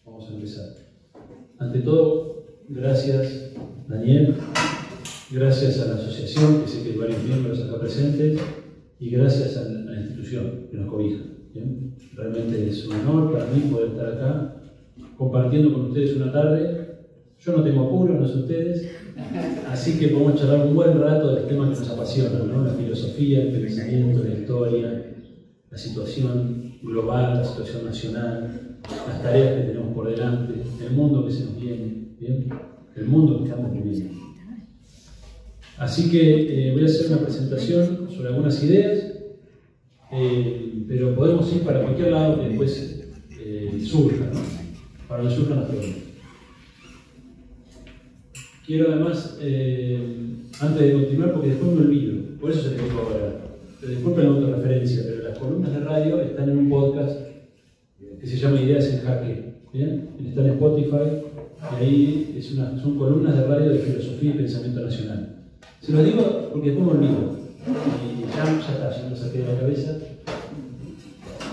Vamos a empezar. Ante todo, gracias Daniel, gracias a la asociación, que sé que hay varios miembros acá presentes, y gracias a la institución que nos cobija. ¿Bien? Realmente es un honor para mí poder estar acá compartiendo con ustedes una tarde. Yo no tengo apuro, no sé ustedes, así que podemos charlar un buen rato de los temas que nos apasionan, ¿no? La filosofía, el pensamiento, la historia, la situación global, la situación nacional, las tareas que tenemos por delante, el mundo que se nos viene, ¿bien? El mundo que estamos viviendo. Así que voy a hacer una presentación sobre algunas ideas, pero podemos ir para cualquier lado que después surja, ¿no? Para donde surjan las preguntas. Quiero además, antes de continuar, porque después me olvido, por eso se les digo ahora, disculpen la autorreferencia, pero las columnas de radio están en un podcast que se llama Ideas en Jaque, ¿bien? Está en Spotify, y ahí son columnas de radio de filosofía y pensamiento nacional. Se lo digo porque después me olvido, y ya está, ya me saqué de la cabeza,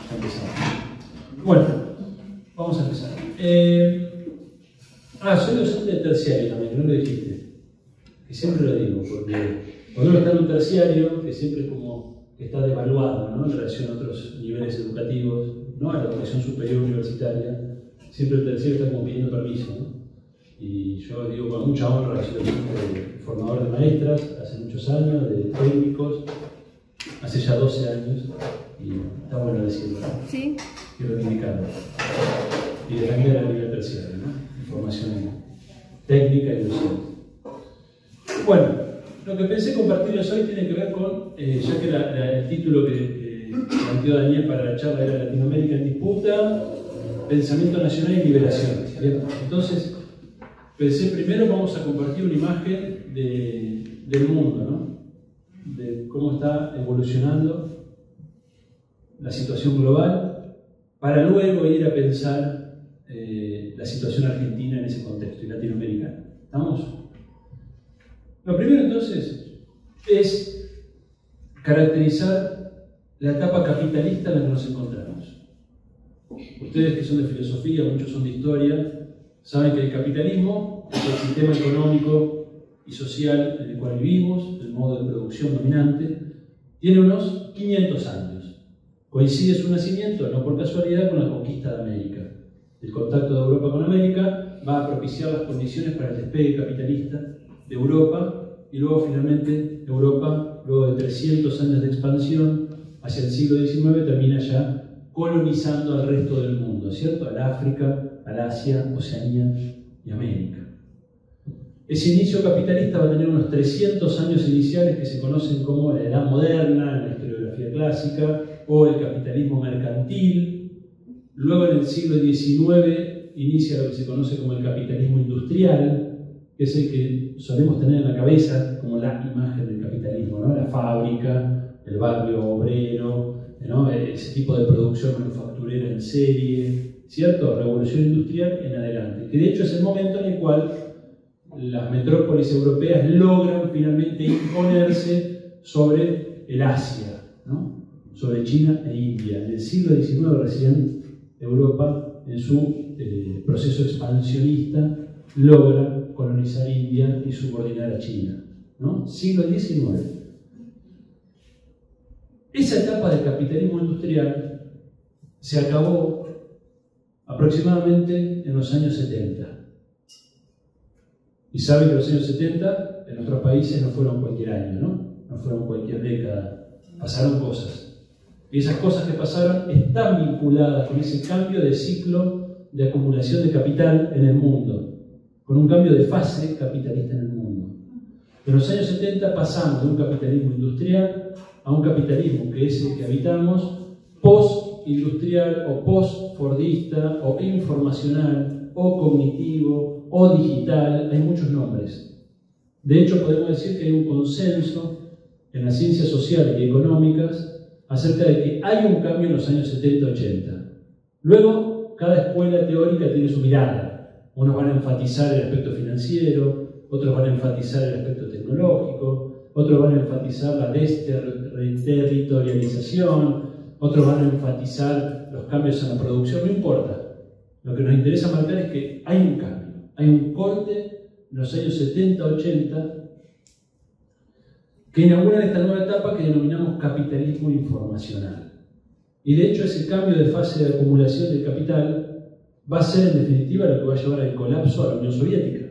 ya empezamos. Bueno, vamos a empezar. Soy docente de terciario también, que no lo dijiste, que siempre lo digo, porque cuando uno está en un terciario, que siempre es como que está devaluado, ¿no? En relación a otros niveles educativos, ¿no? A la educación superior universitaria, siempre el terciario está como pidiendo permiso, ¿no? Y yo digo con mucha honra, soy formador de maestras, hace muchos años, de técnicos, hace ya 12 años, y está bueno decirlo, ¿no? Sí. Quiero reivindicarlo. Y de cambiar a nivel terciario, ¿no? Formación técnica y docente. Bueno, lo que pensé compartirles hoy tiene que ver con, ya que el título que planteó Daniel para la charla era Latinoamérica en disputa, pensamiento nacional y liberación. ¿Bien? Entonces, pensé primero vamos a compartir una imagen del mundo, ¿no? De cómo está evolucionando la situación global, para luego ir a pensar la situación argentina en ese contexto y latinoamericana. ¿Estamos? Lo primero entonces es caracterizar la etapa capitalista en la que nos encontramos. Ustedes que son de filosofía, muchos son de historia, saben que el capitalismo es el sistema económico y social en el cual vivimos, el modo de producción dominante, tiene unos 500 años. Coincide su nacimiento, no por casualidad, con la conquista de América. El contacto de Europa con América va a propiciar las condiciones para el despegue capitalista de Europa y luego finalmente Europa, luego de 300 años de expansión hacia el siglo XIX, termina ya colonizando al resto del mundo, ¿cierto? Al África, al Asia, Oceanía y América. Ese inicio capitalista va a tener unos 300 años iniciales que se conocen como la Edad Moderna en la historiografía clásica o el capitalismo mercantil. Luego en el siglo XIX inicia lo que se conoce como el capitalismo industrial, que es el que solemos tener en la cabeza como la imagen del capitalismo, ¿no? La fábrica, el barrio obrero, ¿no? Ese tipo de producción manufacturera en serie, ¿cierto? Revolución industrial en adelante, que de hecho es el momento en el cual las metrópolis europeas logran finalmente imponerse sobre el Asia, ¿no? Sobre China e India. En el siglo XIX recién Europa, en su proceso expansionista, logra colonizar India y subordinar a China, ¿no? Siglo XIX. Esa etapa del capitalismo industrial se acabó aproximadamente en los años 70. Y saben que los años 70 en nuestros países no fueron cualquier año, ¿no? No fueron cualquier década. Pasaron cosas. Y esas cosas que pasaron están vinculadas con ese cambio de ciclo de acumulación de capital en el mundo, con un cambio de fase capitalista en el mundo. En los años 70 pasamos de un capitalismo industrial a un capitalismo que es el que habitamos, post-industrial o post-fordista o informacional o cognitivo o digital, hay muchos nombres. De hecho, podemos decir que hay un consenso en las ciencias sociales y económicas acerca de que hay un cambio en los años 70-80. Luego, cada escuela teórica tiene su mirada. Unos van a enfatizar el aspecto financiero, otros van a enfatizar el aspecto tecnológico, otros van a enfatizar la desterritorialización, otros van a enfatizar los cambios en la producción, no importa. Lo que nos interesa marcar es que hay un cambio, hay un corte en los años 70-80 que inauguran esta nueva etapa que denominamos capitalismo informacional. Y de hecho ese cambio de fase de acumulación del capital va a ser en definitiva lo que va a llevar al colapso a la Unión Soviética.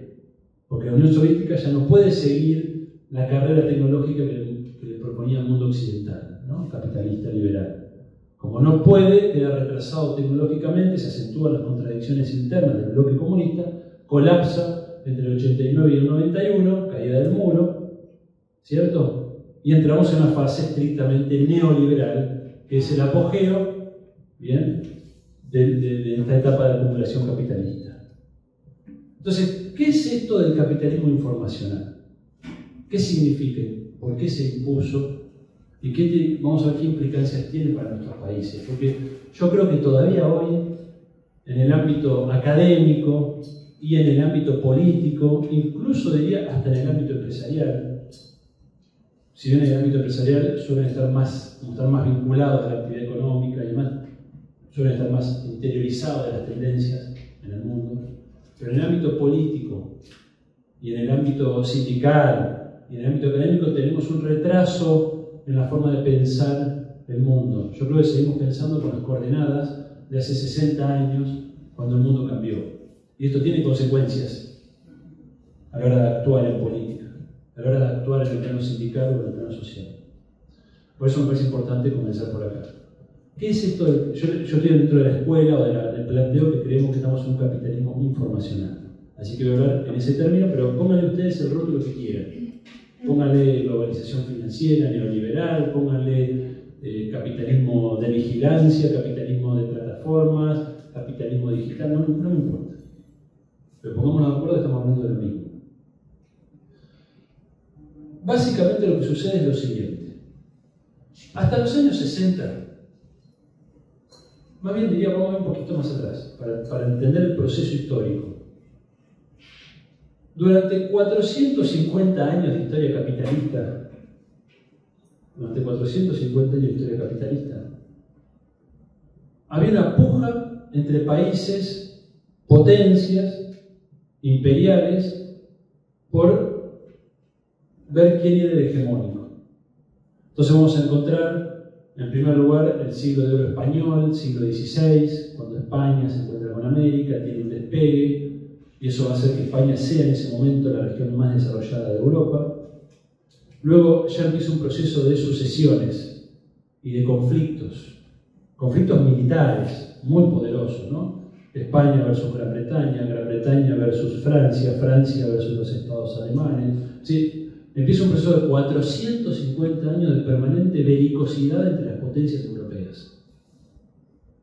Porque la Unión Soviética ya no puede seguir la carrera tecnológica que le proponía el mundo occidental, ¿no? Capitalista liberal. Como no puede, queda retrasado tecnológicamente, se acentúan las contradicciones internas del bloque comunista, colapsa entre el 89 y el 91, caída del muro, ¿cierto? Y entramos en una fase estrictamente neoliberal, que es el apogeo, ¿bien?, de esta etapa de acumulación capitalista. Entonces, ¿qué es esto del capitalismo informacional? ¿Qué significa? ¿Por qué se impuso? ¿Y vamos a ver qué implicancias tiene para nuestros países? Porque yo creo que todavía hoy, en el ámbito académico y en el ámbito político, incluso diría hasta en el ámbito empresarial, si bien en el ámbito empresarial suelen estar más vinculados a la actividad económica y demás, suelen estar más interiorizados de las tendencias en el mundo, pero en el ámbito político y en el ámbito sindical y en el ámbito académico tenemos un retraso en la forma de pensar el mundo. Yo creo que seguimos pensando con las coordenadas de hace 60 años, cuando el mundo cambió. Y esto tiene consecuencias a la hora de actuar en política, a la hora de actuar en el plano sindical o en el plano social. Por eso me parece importante comenzar por acá. ¿Qué es esto? Yo estoy dentro de la escuela o del planteo que creemos que estamos en un capitalismo informacional. Así que voy a hablar en ese término, pero pónganle ustedes el rótulo que quieran. Pónganle globalización financiera, neoliberal, pónganle capitalismo de vigilancia, capitalismo de plataformas, capitalismo digital, no me importa. Pero pongámonos de acuerdo, estamos hablando de lo mismo. Básicamente lo que sucede es lo siguiente. Hasta los años 60, más bien diría, vamos a ver un poquito más atrás, para entender el proceso histórico. Durante 450 años de historia capitalista, había una puja entre países, potencias, imperiales, por ver quién era el hegemónico. Entonces vamos a encontrar, en primer lugar, el siglo de oro español, siglo XVI, cuando España se encuentra con América, tiene un despegue, y eso va a hacer que España sea en ese momento la región más desarrollada de Europa. Luego ya empieza un proceso de sucesiones y de conflictos militares muy poderosos, ¿no? España versus Gran Bretaña versus Francia, Francia versus los estados alemanes. ¿Sí? Empieza un proceso de 450 años de permanente belicosidad entre las potencias europeas.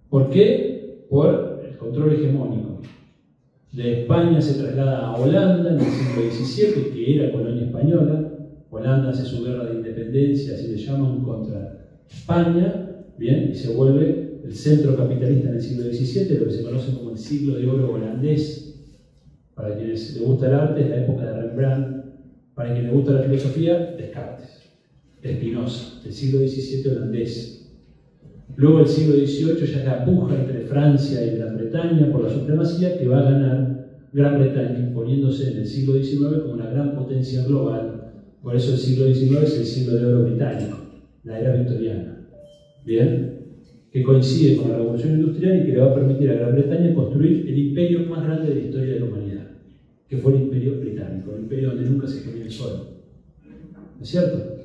¿Por qué? Por el control hegemónico. De España se traslada a Holanda en el siglo XVII, que era colonia española. Holanda hace su guerra de independencia, así le llaman, contra España, ¿bien? Y se vuelve el centro capitalista en el siglo XVII, lo que se conoce como el siglo de oro holandés. Para quienes les gusta el arte, es la época de Rembrandt. Para quienes les gusta la filosofía, Descartes, Spinoza, el siglo XVII holandés. Luego el siglo XVIII ya es la puja entre Francia y Gran Bretaña por la supremacía, que va a ganar Gran Bretaña, poniéndose en el siglo XIX como una gran potencia global. Por eso el siglo XIX es el siglo de oro británico, la era victoriana. ¿Bien? Que coincide con la Revolución Industrial y que le va a permitir a Gran Bretaña construir el imperio más grande de la historia de la humanidad, que fue el imperio británico, el imperio donde nunca se quemó el sol. ¿No es cierto?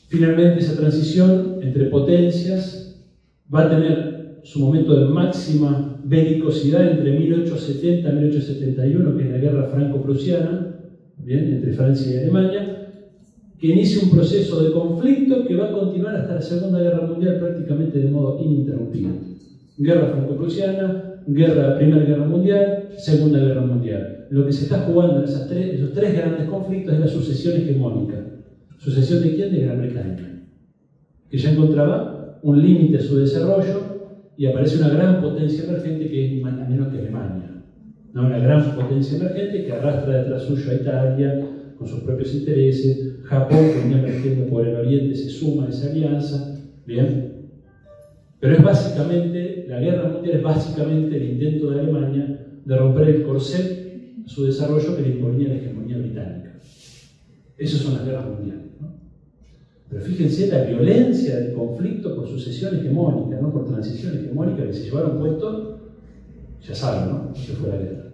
Finalmente, esa transición entre potencias va a tener su momento de máxima belicosidad entre 1870 y 1871, que es la guerra franco-prusiana, ¿bien?, entre Francia y Alemania, que inicia un proceso de conflicto que va a continuar hasta la Segunda Guerra Mundial prácticamente de modo ininterrumpido. Guerra franco-prusiana, Primera Guerra Mundial, Segunda Guerra Mundial. Lo que se está jugando en esos tres grandes conflictos es la sucesión hegemónica. ¿Sucesión de quién? De Gran Bretaña, que ya encontraba un límite a su desarrollo y aparece una gran potencia emergente que es nada menos que Alemania, ¿no? Una gran potencia emergente que arrastra detrás suyo a Italia con sus propios intereses. Japón, que venía emergiendo por el oriente, se suma a esa alianza. Bien. Pero es básicamente, la guerra mundial es básicamente el intento de Alemania de romper el corset a su desarrollo que le imponía la hegemonía británica. Esas son las guerras mundiales, ¿no? Pero fíjense la violencia del conflicto por sucesión hegemónica, ¿no? Por transición hegemónica que se llevaron puesto, ya saben, ¿no? Que fue la guerra.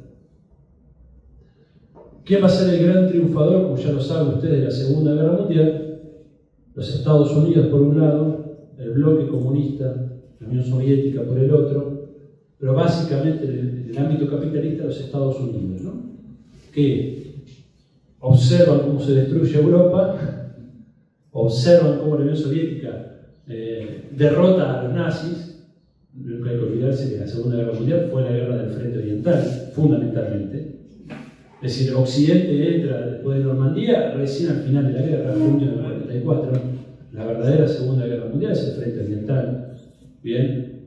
¿Quién va a ser el gran triunfador, como ya lo saben ustedes, de la Segunda Guerra Mundial? Los Estados Unidos por un lado, el bloque comunista, la Unión Soviética por el otro, pero básicamente en el ámbito capitalista los Estados Unidos, ¿no? Que observan cómo se destruye Europa, observan cómo la Unión Soviética derrota a los nazis. Nunca hay que olvidarse que la Segunda Guerra Mundial fue la guerra del Frente Oriental, fundamentalmente. Es decir, Occidente entra después de Normandía, recién al final de la guerra, junio del 44. La verdadera Segunda Guerra Mundial es el Frente Oriental. Bien,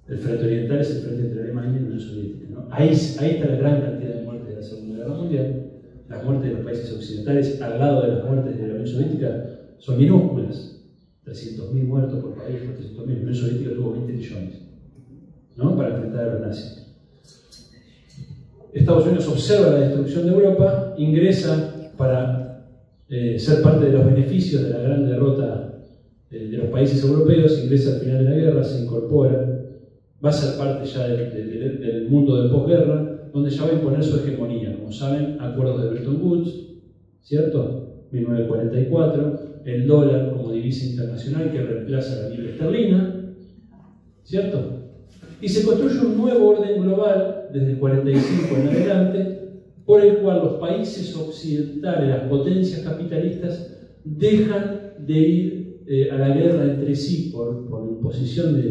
el Frente Oriental es el frente entre Alemania y la Unión Soviética, ¿no? Ahí está la gran cantidad de muertes de la Segunda Guerra Mundial. Las muertes de los países occidentales al lado de las muertes de la Unión Soviética son minúsculas. 300.000 muertos por país, 400.000. La Unión Soviética tuvo 20 millones, ¿no? Para enfrentar a los nazis. Estados Unidos observa la destrucción de Europa, ingresa para ser parte de los beneficios de la gran derrota de los países europeos, ingresa al final de la guerra, se incorpora, va a ser parte ya del mundo de posguerra, donde ya va a imponer su hegemonía. Como saben, acuerdos de Bretton Woods, ¿cierto? 1944, el dólar como divisa internacional que reemplaza la libra esterlina, ¿cierto? Y se construye un nuevo orden global desde el 45 en adelante, por el cual los países occidentales, las potencias capitalistas, dejan de ir a la guerra entre sí por imposición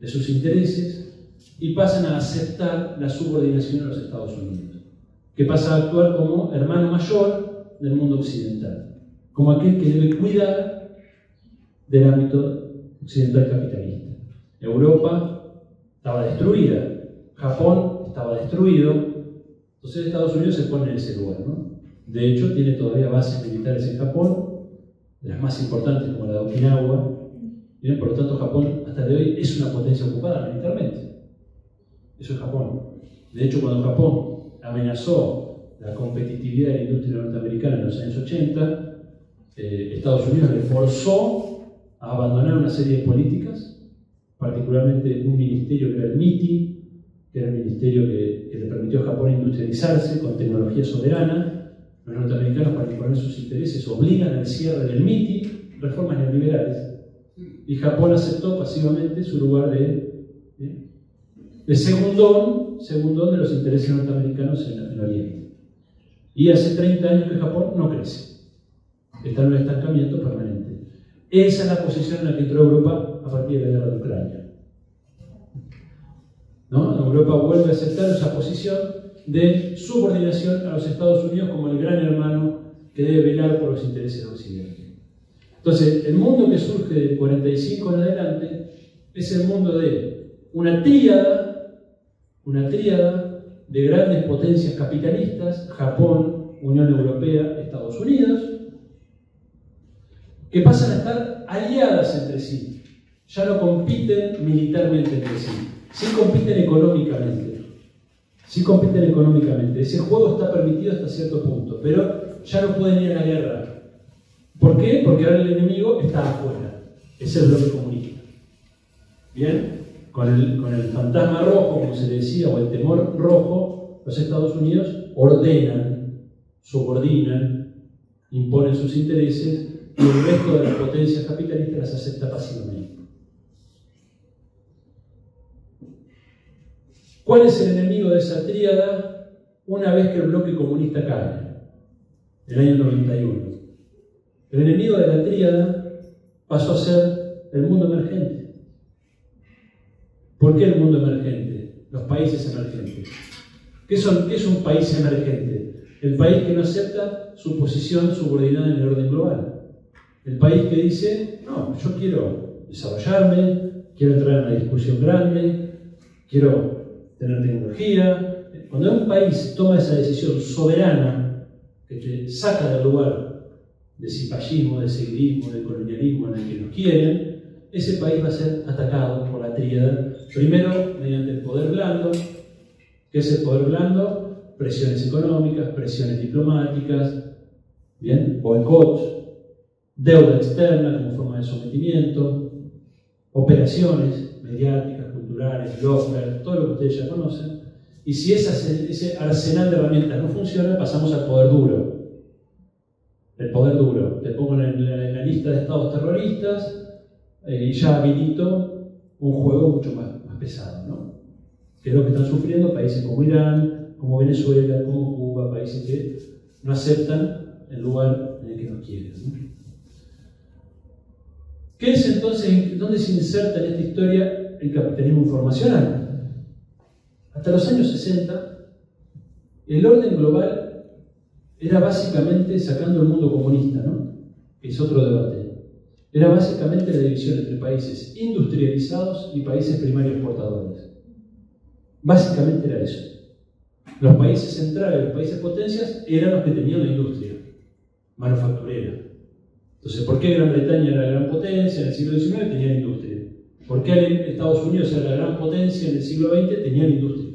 de sus intereses y pasan a aceptar la subordinación a los Estados Unidos, que pasa a actuar como hermano mayor del mundo occidental, como aquel que debe cuidar del ámbito occidental capitalista. Europa estaba destruida, Japón estaba destruido, entonces Estados Unidos se pone en ese lugar, ¿no? De hecho, tiene todavía bases militares en Japón, las más importantes como la de Okinawa. Bien, por lo tanto, Japón hasta el día de hoy es una potencia ocupada militarmente. Eso es Japón. De hecho, cuando Japón amenazó la competitividad de la industria norteamericana en los años 80, Estados Unidos le forzó a abandonar una serie de políticas, particularmente un ministerio que era el MITI, que era el ministerio que le permitió a Japón industrializarse con tecnología soberana. Los norteamericanos, para imponer sus intereses, obligan al cierre del MITI, reformas neoliberales, y Japón aceptó pasivamente su lugar de segundón de los intereses norteamericanos en el Oriente. Y hace 30 años que Japón no crece, está en un estancamiento permanente. Esa es la posición en la que entró Europa a partir de la guerra de Ucrania, ¿no? Europa vuelve a aceptar esa posición de subordinación a los Estados Unidos como el gran hermano que debe velar por los intereses de Occidente. Entonces, el mundo que surge del 45 en adelante es el mundo de una tríada de grandes potencias capitalistas, Japón, Unión Europea, Estados Unidos, que pasan a estar aliadas entre sí. Ya no compiten militarmente entre sí, sí compiten económicamente. Ese juego está permitido hasta cierto punto, pero ya no pueden ir a la guerra. ¿Por qué? Porque ahora el enemigo está afuera, es el bloque comunista. ¿Bien? Con el fantasma rojo, como se le decía, o el temor rojo, los Estados Unidos ordenan, subordinan, imponen sus intereses, y el resto de las potencias capitalistas las acepta pasivamente. ¿Cuál es el enemigo de esa tríada una vez que el bloque comunista cae? El año 91. El enemigo de la tríada pasó a ser el mundo emergente. ¿Por qué el mundo emergente? Los países emergentes. ¿Qué es un país emergente? El país que no acepta su posición subordinada en el orden global. El país que dice, no, yo quiero desarrollarme, quiero entrar en una discusión grande, quiero tener tecnología. Cuando un país toma esa decisión soberana que te saca del lugar de cipallismo, de seguidismo, de colonialismo en el que nos quieren, ese país va a ser atacado por la tríada. Primero, mediante el poder blando. ¿Qué es el poder blando? Presiones económicas, presiones diplomáticas, ¿bien? Boicots, deuda externa como forma de sometimiento, operaciones mediáticas, culturales, lawfare, todo lo que ustedes ya conocen. Y si ese arsenal de herramientas no funciona, pasamos al poder duro. El poder duro. Te pongo en la lista de estados terroristas y ya habilito un juego mucho más pesado, ¿no? Que es lo que están sufriendo países como Irán, como Venezuela, como Cuba, países que no aceptan el lugar en el que nos quieren, ¿no? ¿Qué es entonces, dónde se inserta en esta historia el capitalismo informacional? Hasta los años 60, el orden global era básicamente, sacando el mundo comunista, ¿no? Que es otro debate, era básicamente la división entre países industrializados y países primarios exportadores. Básicamente era eso. Los países centrales, los países potencias, eran los que tenían la industria manufacturera. Entonces, ¿por qué Gran Bretaña era la gran potencia en el siglo XIX? Tenía industria. ¿Por qué Estados Unidos era la gran potencia en el siglo XX? Tenía industria.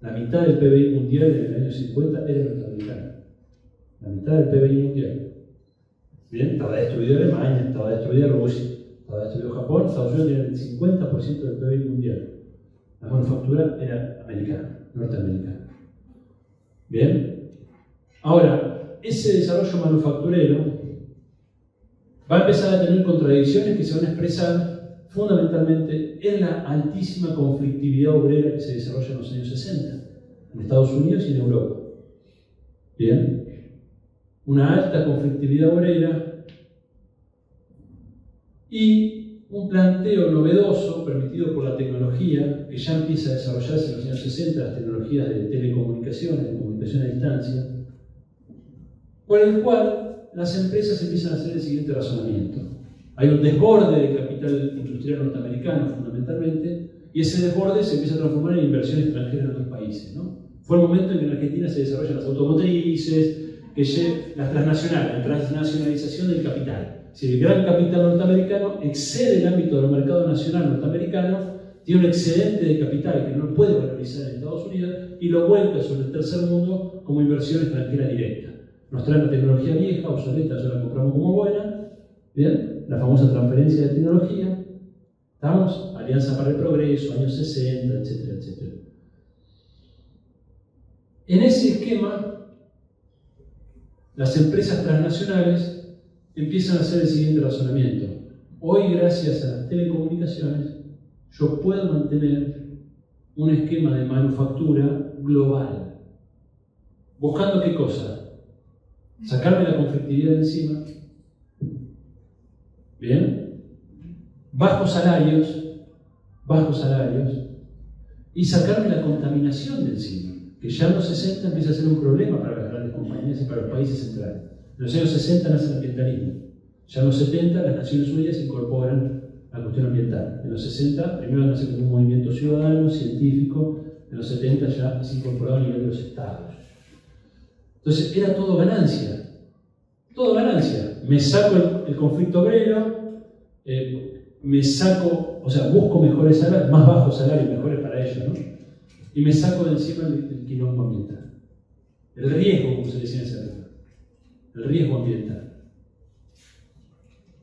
La mitad del PBI mundial en el año 50 era norteamericano. La mitad del PBI mundial. Bien, estaba destruida Alemania, estaba destruida Rusia, estaba destruido Japón. Estados Unidos tenía el 50% del PBI mundial. La manufactura era americana, norteamericana. Bien. Ahora, ese desarrollo manufacturero va a empezar a tener contradicciones que se van a expresar fundamentalmente en la altísima conflictividad obrera que se desarrolla en los años 60, en Estados Unidos y en Europa. Bien. Una alta conflictividad obrera y un planteo novedoso permitido por la tecnología que ya empieza a desarrollarse en los años 60, las tecnologías de telecomunicaciones, de comunicación a distancia, por el cual las empresas empiezan a hacer el siguiente razonamiento. Hay un desborde de capital industrial norteamericano fundamentalmente, y ese desborde se empieza a transformar en inversión extranjera en otros países, ¿no? Fue el momento en que en Argentina se desarrollan las automotrices, la transnacionalización del capital. Si el gran capital norteamericano excede el ámbito del mercado nacional norteamericano, tiene un excedente de capital que no puede valorizar en Estados Unidos y lo vuelca sobre el tercer mundo como inversión extranjera directa. Nos trae una tecnología vieja, obsoleta, ya la compramos como buena, ¿bien? La famosa transferencia de tecnología, ¿estamos? Alianza para el Progreso, años 60, etcétera, etcétera. En ese esquema, las empresas transnacionales empiezan a hacer el siguiente razonamiento. Hoy, gracias a las telecomunicaciones, yo puedo mantener un esquema de manufactura global. ¿Buscando qué cosa? Sacarme la conflictividad de encima. ¿Bien? Bajos salarios, y sacarme la contaminación de encima, que ya en los 60 empieza a ser un problema para las grandes compañías y para los países centrales. En los años 60 nace el ambientalismo. Ya en los 70 las Naciones Unidas incorporan la cuestión ambiental. En los 60 primero nace como un movimiento ciudadano, científico. En los 70 ya es incorporado a nivel de los estados. Entonces era todo ganancia. Todo ganancia. Me saco el conflicto obrero, busco mejores salarios, más bajos salarios, mejores para ellos, ¿no? Y me saco de encima el quilombo ambiental. El riesgo, como se decía en esa época. El riesgo ambiental.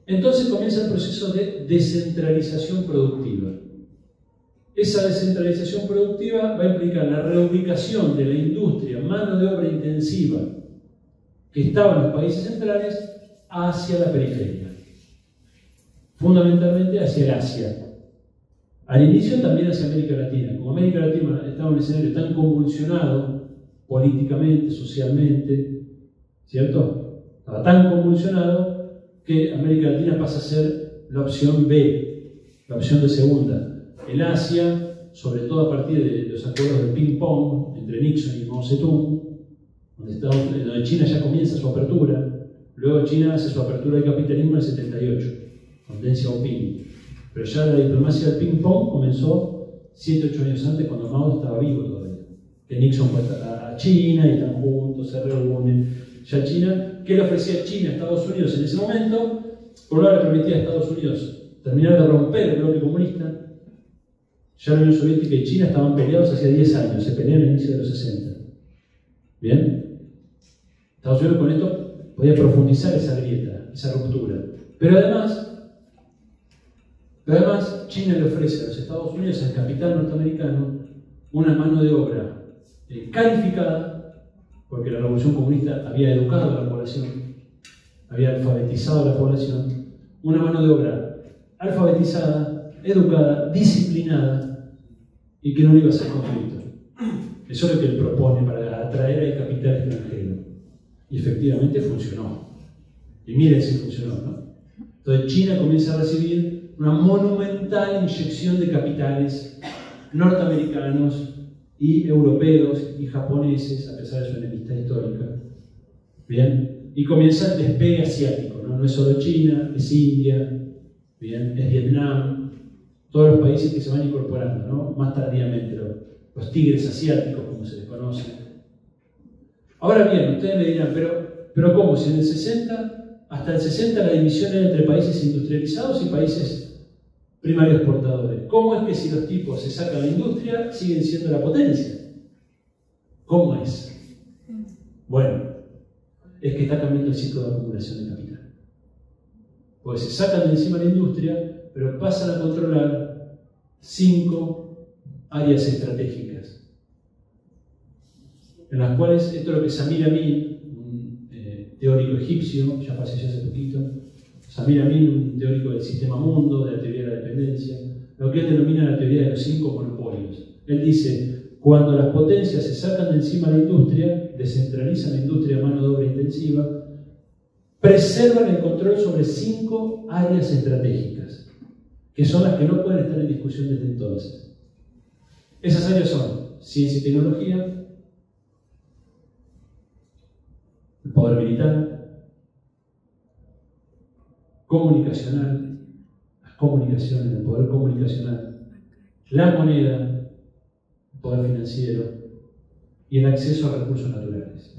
Entonces comienza el proceso de descentralización productiva. Esa descentralización productiva va a implicar la reubicación de la industria, mano de obra intensiva, que estaba en los países centrales, hacia la periferia. Fundamentalmente hacia el Asia. Al inicio también hacia América Latina. Como América Latina estaba en un escenario tan convulsionado, políticamente, socialmente, ¿cierto? Estaba tan convulsionado que América Latina pasa a ser la opción B, la opción de segunda. El Asia, sobre todo a partir de los acuerdos de ping-pong entre Nixon y Mao Zedong, donde China ya comienza su apertura, luego China hace su apertura al capitalismo en el 78, con Deng Xiaoping. Pero ya la diplomacia del ping-pong comenzó 7-8 años antes, cuando Mao estaba vivo todavía. Que Nixon fue a China y están juntos, se reúnen. Ya China, ¿qué le ofrecía China a Estados Unidos en ese momento? Por un lado le permitía a Estados Unidos terminaron de romper el bloque comunista. Ya la Unión Soviética y China estaban peleados hacía 10 años, se pelean al inicio de los 60. ¿Bien? Estados Unidos con esto podía profundizar esa grieta, esa ruptura. Pero además China le ofrece a los Estados Unidos, al capital norteamericano, una mano de obra calificada, porque la revolución comunista había educado a la población, había alfabetizado a la población, una mano de obra alfabetizada, educada, disciplinada y que no le iba a hacer conflicto. Eso es lo que él propone para atraer al capital extranjero. Y efectivamente funcionó. Y miren si funcionó, ¿no? Entonces China comienza a recibir una monumental inyección de capitales norteamericanos y europeos y japoneses, a pesar de su enemistad histórica. ¿Bien? Y comienza el despegue asiático, ¿no? No es solo China, es India, ¿bien? Es Vietnam, todos los países que se van incorporando, ¿no? Más tardíamente, los tigres asiáticos, como se les conoce. Ahora bien, ustedes me dirán, pero ¿cómo? Si en el 60, hasta el 60 la división era entre países industrializados y países primarios exportadores. ¿Cómo es que si los tipos se sacan la industria, siguen siendo la potencia? ¿Cómo es? Bueno, es que está cambiando el ciclo de acumulación de capital. Porque se sacan de encima la industria, pero pasan a controlar 5 áreas estratégicas, en las cuales, esto es lo que Samir Amin, un teórico egipcio, ya falleció hace poquito, Samir Amin, un teórico del sistema mundo, de la teoría de la dependencia, lo que él denomina la teoría de los 5 monopolios. Él dice, cuando las potencias se sacan de encima la industria, descentralizan la industria a mano de obra intensiva, preservan el control sobre 5 áreas estratégicas, que son las que no pueden estar en discusión desde entonces. Esas áreas son ciencia y tecnología, el poder militar, comunicacional, las comunicaciones, el poder comunicacional, la moneda, el poder financiero y el acceso a recursos naturales.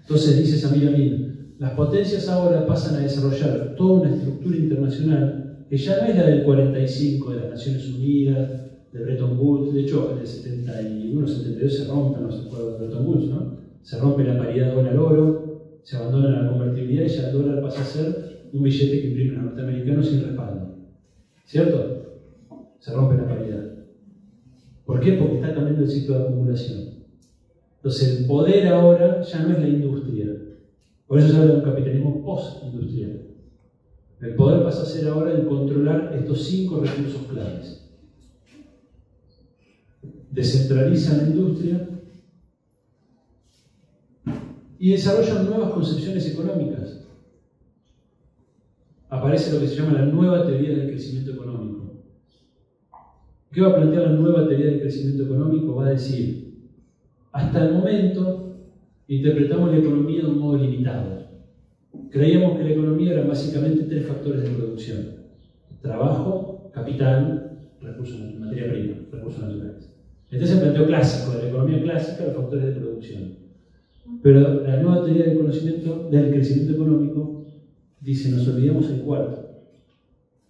Entonces dice Samir Amin, las potencias ahora pasan a desarrollar toda una estructura internacional que ya no es la del 45 de las Naciones Unidas, de Bretton Woods. De hecho, en el 71, 72 se rompen los acuerdos de Bretton Woods, ¿no? Se rompe la paridad dólar-oro, se abandona la convertibilidad y ya el dólar pasa a ser un billete que imprimen los norteamericanos sin respaldo. ¿Cierto? Se rompe la paridad. ¿Por qué? Porque está cambiando el ciclo de acumulación. Entonces el poder ahora ya no es la industria. Por eso se habla de un capitalismo post-industrial. El poder pasa a ser ahora el controlar estos 5 recursos claves. Descentraliza la industria y desarrollan nuevas concepciones económicas. Aparece lo que se llama la nueva teoría del crecimiento económico. ¿Qué va a plantear la nueva teoría del crecimiento económico? Va a decir, hasta el momento interpretamos la economía de un modo limitado. Creíamos que la economía eran básicamente 3 factores de producción: trabajo, capital, recursos, materia prima, recursos naturales. Este es el planteo clásico de la economía clásica, los factores de producción. Pero la nueva teoría del crecimiento económico dice, nos olvidamos el cuarto.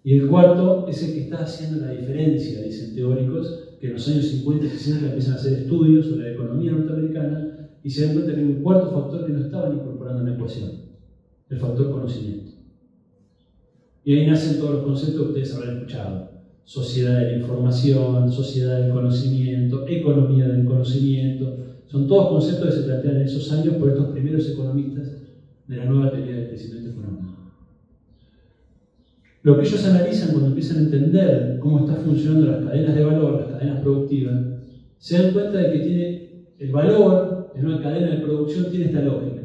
Y el cuarto es el que está haciendo la diferencia, dicen teóricos, que en los años 50 y 60 empiezan a hacer estudios sobre la economía norteamericana y se dan cuenta que hay un cuarto factor que no estaban incorporando en la ecuación, el factor conocimiento. Y ahí nacen todos los conceptos que ustedes habrán escuchado: sociedad de la información, sociedad del conocimiento, economía del conocimiento. Son todos conceptos que se plantean en esos años por estos primeros economistas de la nueva teoría del crecimiento económico. Lo que ellos analizan cuando empiezan a entender cómo están funcionando las cadenas de valor, las cadenas productivas, se dan cuenta de que tiene el valor en una cadena de producción tiene esta lógica.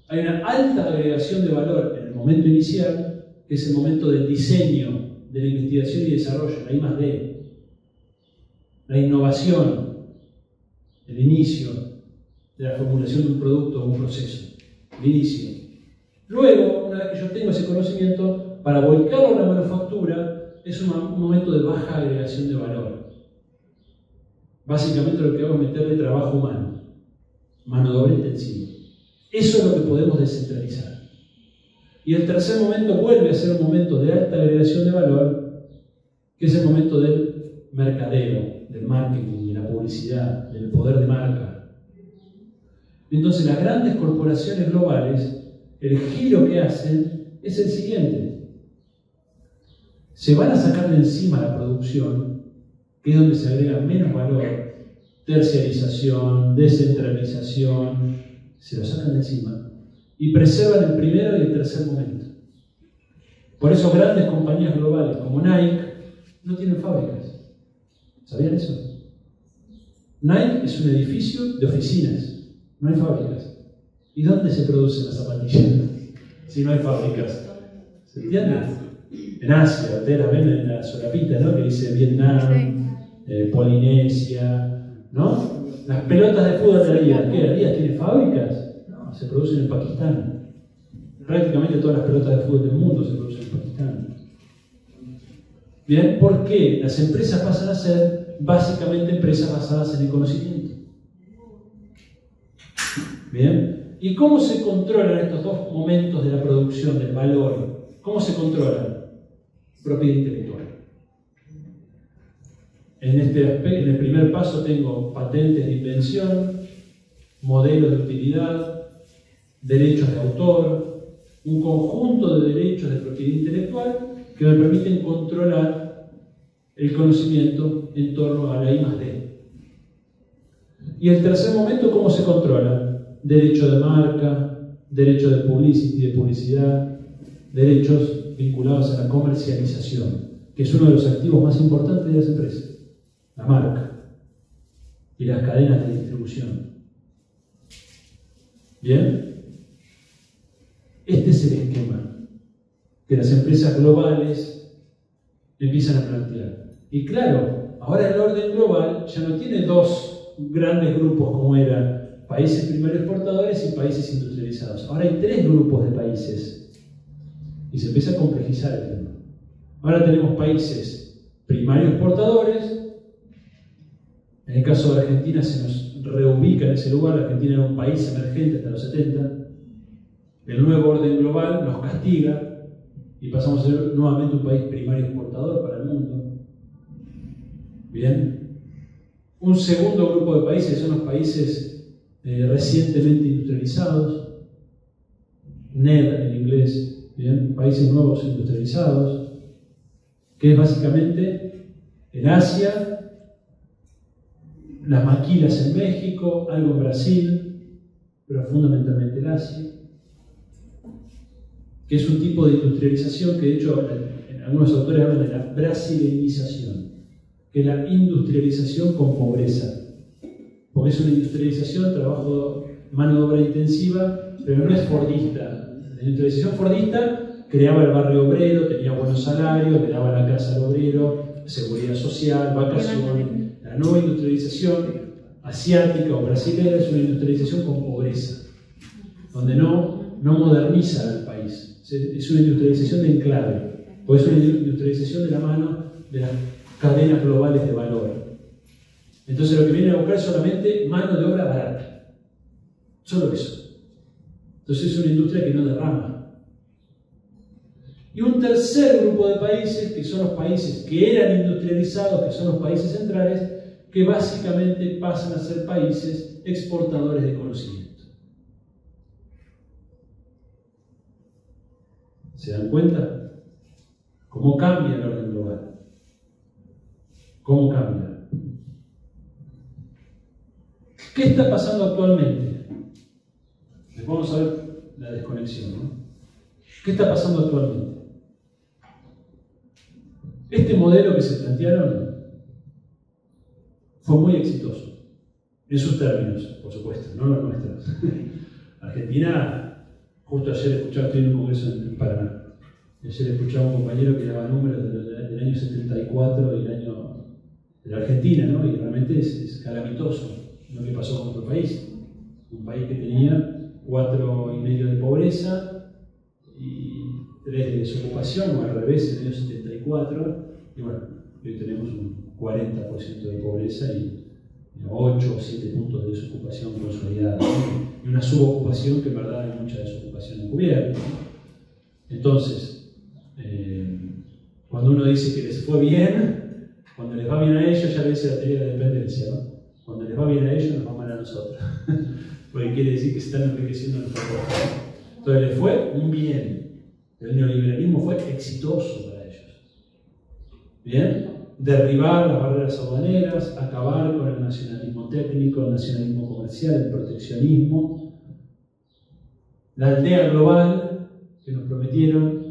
Hay una alta agregación de valor en el momento inicial, que es el momento del diseño, de la investigación y desarrollo, la I+D, la innovación, el inicio de la formulación de un producto o un proceso, el inicio. Luego, una vez que yo tengo ese conocimiento, para volcarlo a la manufactura, es un momento de baja agregación de valor. Básicamente lo que hago es meterle trabajo humano, mano de obra intensiva. Eso es lo que podemos descentralizar. Y el tercer momento vuelve a ser un momento de alta agregación de valor, que es el momento del mercadeo, del marketing, de la publicidad, del poder de marca. Entonces las grandes corporaciones globales, el giro que hacen es el siguiente. Se van a sacar de encima la producción, que es donde se agrega menos valor, terciarización, descentralización, se lo sacan de encima y preservan el primero y el tercer momento. Por eso grandes compañías globales como Nike no tienen fábricas. ¿Sabían eso? Nike es un edificio de oficinas, no hay fábricas. ¿Y dónde se producen las zapatillas si no hay fábricas? ¿Se entiende? En Asia, ustedes la ven en la solapita, ¿no? Que dice Vietnam, Polinesia, ¿no? Las pelotas de fútbol de Adidas, ¿qué? ¿Adidas tiene fábricas? No, se producen en Pakistán. Prácticamente todas las pelotas de fútbol del mundo se producen en Pakistán. Bien, ¿por qué? Las empresas pasan a ser básicamente empresas basadas en el conocimiento. Bien, ¿y cómo se controlan estos dos momentos de la producción, del valor? ¿Cómo se controlan? Propiedad intelectual. En el primer paso tengo patentes de invención, modelos de utilidad, derechos de autor, un conjunto de derechos de propiedad intelectual que me permiten controlar el conocimiento en torno a la I+D. Y el tercer momento, ¿cómo se controla? Derecho de marca, derecho de publicidad, derechos vinculados a la comercialización, que es uno de los activos más importantes de las empresas, la marca y las cadenas de distribución. ¿Bien? Este es el esquema que las empresas globales empiezan a plantear. Y claro, ahora el orden global ya no tiene dos grandes grupos como era países primero exportadores y países industrializados. Ahora hay tres grupos de países. Y se empieza a complejizar el tema. Ahora tenemos países primarios exportadores. En el caso de Argentina se nos reubica en ese lugar. Argentina era un país emergente hasta los 70. El nuevo orden global nos castiga y pasamos a ser nuevamente un país primario exportador para el mundo. Bien. Un segundo grupo de países son los países recientemente industrializados. NED en inglés. Bien, países nuevos industrializados, que es básicamente en Asia, las maquilas en México, algo en Brasil, pero fundamentalmente en Asia, que es un tipo de industrialización que de hecho algunos autores hablan de la brasileñización, que es la industrialización con pobreza, porque es una industrialización, trabajo, mano de obra intensiva, pero no es fordista. La industrialización fordista creaba el barrio obrero, tenía buenos salarios, le daba la casa al obrero, seguridad social, vacaciones. La nueva industrialización asiática o brasileña es una industrialización con pobreza, donde no moderniza al país. Es una industrialización de enclave, o es una industrialización de la mano de las cadenas globales de valor. Entonces lo que viene a buscar es solamente mano de obra barata. Solo eso. Entonces es una industria que no derrama. Y un tercer grupo de países, que son los países que eran industrializados, que son los países centrales, que básicamente pasan a ser países exportadores de conocimiento. ¿Se dan cuenta? ¿Cómo cambia el orden global? ¿Cómo cambia? ¿Qué está pasando actualmente? Vamos a ver la desconexión, ¿no? ¿Qué está pasando actualmente? Este modelo que se plantearon fue muy exitoso, en sus términos, por supuesto, no los nuestros. Argentina, justo ayer escuchaba, estoy en un congreso en Paraná, ayer escuchaba a un compañero que daba números del año 74 y el año de la Argentina, ¿no? Y realmente es calamitoso lo que pasó con nuestro país. Un país que tenía 4,5 de pobreza y 3 de desocupación, o al revés, en el año 74, y bueno, hoy tenemos un 40% de pobreza y 8 o 7 puntos de desocupación consolidada, ¿no? Y una subocupación que en verdad hay mucha desocupación encubierta, ¿no? Entonces, cuando uno dice que les fue bien, cuando les va bien a ellos, ya le dice la teoría de dependencia, ¿no? Cuando les va bien a ellos, nos va mal a nosotros. Porque quiere decir que se están enriqueciendo nuestra cosa. Entonces, les fue un bien. El neoliberalismo fue exitoso para ellos. ¿Bien? Derribar las barreras aduaneras, acabar con el nacionalismo técnico, el nacionalismo comercial, el proteccionismo, la aldea global que nos prometieron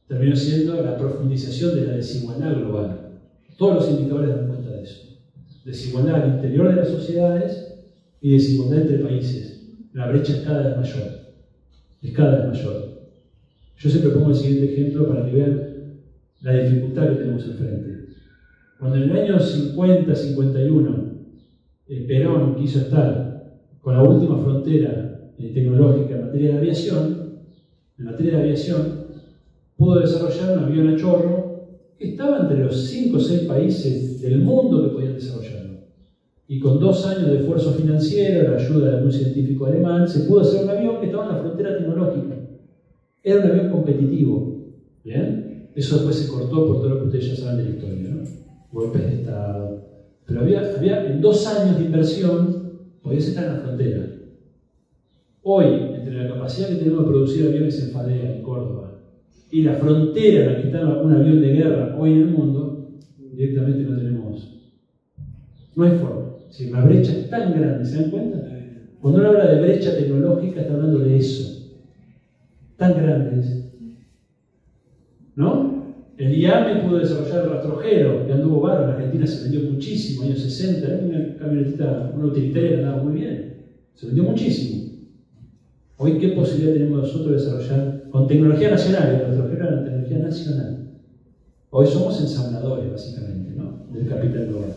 terminó siendo la profundización de la desigualdad global. Todos los indicadores dan cuenta de eso. Desigualdad al interior de las sociedades y desigualdad entre países. La brecha es cada vez mayor. Es cada vez mayor. Yo siempre pongo el siguiente ejemplo para que vean la dificultad que tenemos enfrente. Cuando en el año 50-51 Perón quiso estar con la última frontera tecnológica en materia de aviación, pudo desarrollar un avión a chorro que estaba entre los 5 o 6 países del mundo que podían desarrollarlo. Y con 2 años de esfuerzo financiero, la ayuda de algún científico alemán, se pudo hacer un avión que estaba en la frontera tecnológica. Era un avión competitivo. ¿Bien? Eso después se cortó por todo lo que ustedes ya saben de la historia, ¿no? Golpes de Estado. Pero había en 2 años de inversión, podías estar en la frontera. Hoy, entre la capacidad que tenemos de producir aviones en Fadea, en Córdoba, y la frontera en la que está un avión de guerra hoy en el mundo, directamente no tenemos. No hay forma. Si la brecha es tan grande, ¿se dan cuenta? Cuando uno habla de brecha tecnológica, está hablando de eso. Tan grande es. ¿No? El IAME pudo desarrollar el rastrojero, que anduvo bárbaro. En Argentina se vendió muchísimo, años 60. Era una camionetita, una utilitaria que andaba muy bien. Se vendió muchísimo. Hoy, ¿qué posibilidad tenemos nosotros de desarrollar con tecnología nacional? El rastrojero era tecnología nacional. Hoy somos ensambladores, básicamente, ¿no? Del capital global.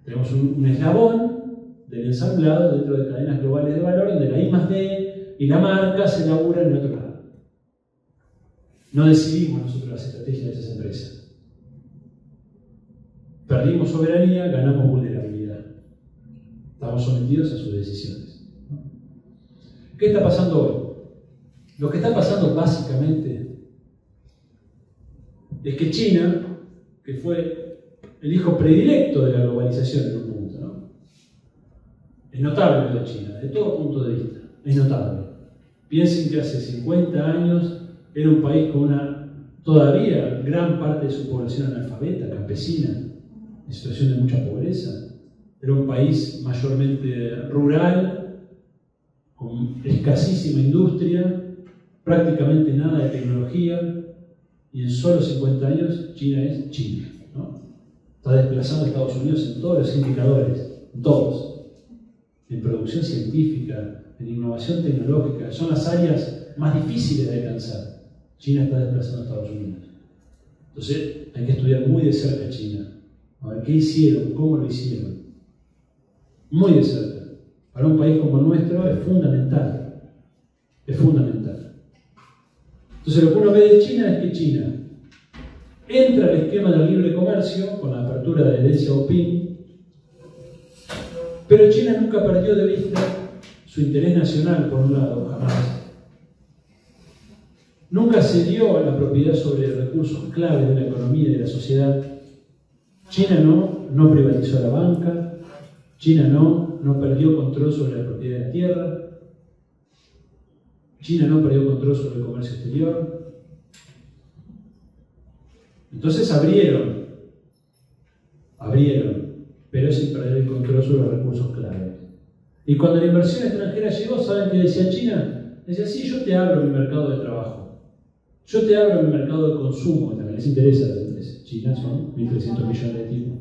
Tenemos un eslabón del ensamblado dentro de cadenas globales de valor, donde la I+D y la marca se laburan en otro lado. No decidimos nosotros las estrategias de esas empresas. Perdimos soberanía, ganamos vulnerabilidad. Estamos sometidos a sus decisiones. ¿Qué está pasando hoy? Lo que está pasando básicamente es que China, que fue el hijo predilecto de la globalización en un punto, ¿no? Es notable lo de China, de todo punto de vista. Es notable. Piensen que hace 50 años era un país con todavía gran parte de su población analfabeta, campesina, en situación de mucha pobreza. Era un país mayormente rural, con escasísima industria, prácticamente nada de tecnología, y en solo 50 años China es China, ¿no? Está desplazando a Estados Unidos en todos los indicadores, en todos, en producción científica, en innovación tecnológica, son las áreas más difíciles de alcanzar. China está desplazando a Estados Unidos. Entonces hay que estudiar muy de cerca China, a ver qué hicieron, cómo lo hicieron. Muy de cerca. Para un país como el nuestro es fundamental. Es fundamental. Entonces lo que uno ve de China es que China entra al esquema del libre comercio con la apertura de Deng Xiaoping, pero China nunca perdió de vista su interés nacional, por un lado, jamás. Nunca cedió a la propiedad sobre recursos clave de la economía y de la sociedad. China no privatizó la banca. China no perdió control sobre la propiedad de la tierra. China no perdió control sobre el comercio exterior. Entonces abrieron, pero sin perder el control sobre los recursos clave. Y cuando la inversión extranjera llegó, ¿saben qué decía China? Decía, sí, yo te abro mi mercado de trabajo. Yo te abro mi mercado de consumo, que también les interesa a las empresas. China son 1.300 millones de tipos.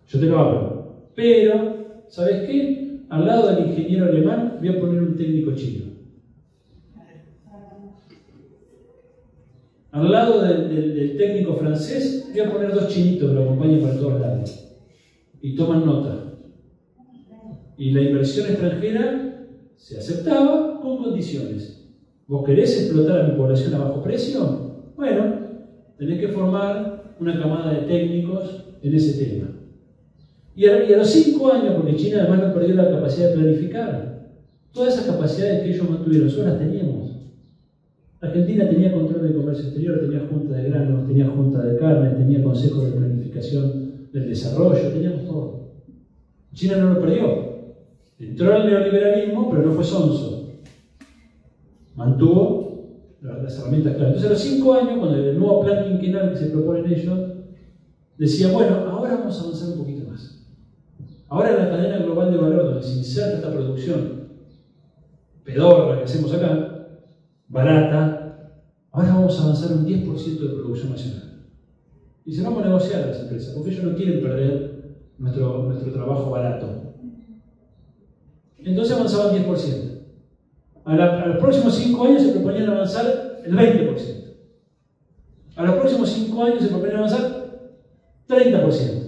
Yo te lo abro. Pero, ¿sabes qué? Al lado del ingeniero alemán voy a poner un técnico chino. Al lado del técnico francés voy a poner 2 chinitos que lo acompañen para todos lados. Y toman nota. Y la inversión extranjera se aceptaba con condiciones. ¿Vos querés explotar a mi población a bajo precio? Bueno, tenés que formar una camada de técnicos en ese tema. Y a los 5 años, porque China además no perdió la capacidad de planificar, todas esas capacidades que ellos mantuvieron, nosotros las teníamos. Argentina tenía control del comercio exterior, tenía junta de granos, tenía junta de carnes, tenía consejos de planificación del desarrollo, teníamos todo. China no lo perdió. Entró al neoliberalismo, pero no fue sonso. Mantuvo las herramientas clave. Entonces, a los 5 años, cuando el nuevo plan quinquenal que se proponen ellos, decía, bueno, ahora vamos a avanzar un poquito más. Ahora en la cadena global de valor, donde se inserta esta producción pedorra que hacemos acá, barata, ahora vamos a avanzar un 10% de producción nacional. Y se vamos a negociar a las empresas, porque ellos no quieren perder nuestro trabajo barato. Entonces avanzaban 10%. A los próximos 5 años se proponían avanzar el 20%. A los próximos 5 años se proponían avanzar 30%.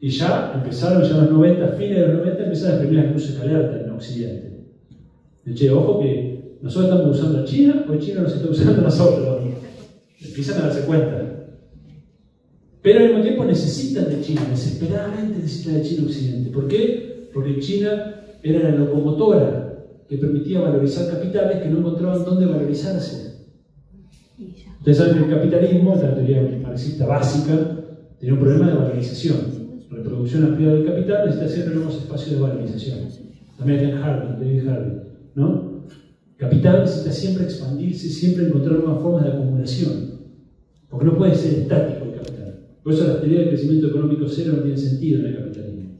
Y ya empezaron, ya en los 90, fines de los 90, empezaron las primeras luces de alerta en Occidente. Che, ojo que nosotros estamos usando a China o China nos está usando a nosotros. Empiezan a darse cuenta. Pero al mismo tiempo necesitan de China, desesperadamente necesitan de China Occidente. ¿Por qué? Porque China era la locomotora que permitía valorizar capitales que no encontraban dónde valorizarse. Ustedes saben que el capitalismo, la teoría marxista básica, tenía un problema de valorización. Reproducción ampliada del capital necesita siempre nuevos espacios de valorización. También acá en David Harvey, ¿no? Capital necesita siempre expandirse, siempre encontrar nuevas formas de acumulación. Porque no puede ser estático el capital. Por eso las teorías de crecimiento económico cero no tienen sentido en el capitalismo.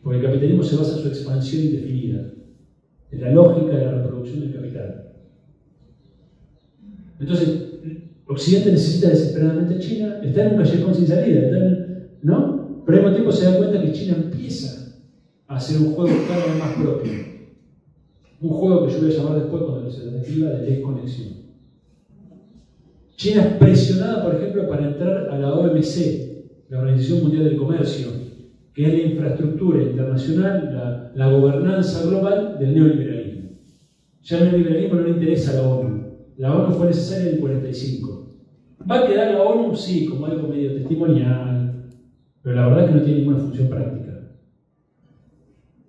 Porque el capitalismo se basa en su expansión indefinida, en la lógica de la reproducción del capital. Entonces, Occidente necesita desesperadamente a China, está en un callejón sin salida, ¿no? Pero al mismo tiempo se da cuenta que China empieza a hacer un juego cada vez más propio. Un juego que yo voy a llamar después, cuando se describa, de desconexión. China es presionada, por ejemplo, para entrar a la OMC, la Organización Mundial del Comercio, que es la infraestructura internacional, la gobernanza global del neoliberalismo. Ya al neoliberalismo no le interesa la ONU. La ONU fue necesaria en el 45. ¿Va a quedar la ONU? Sí, como algo medio testimonial, pero la verdad es que no tiene ninguna función práctica.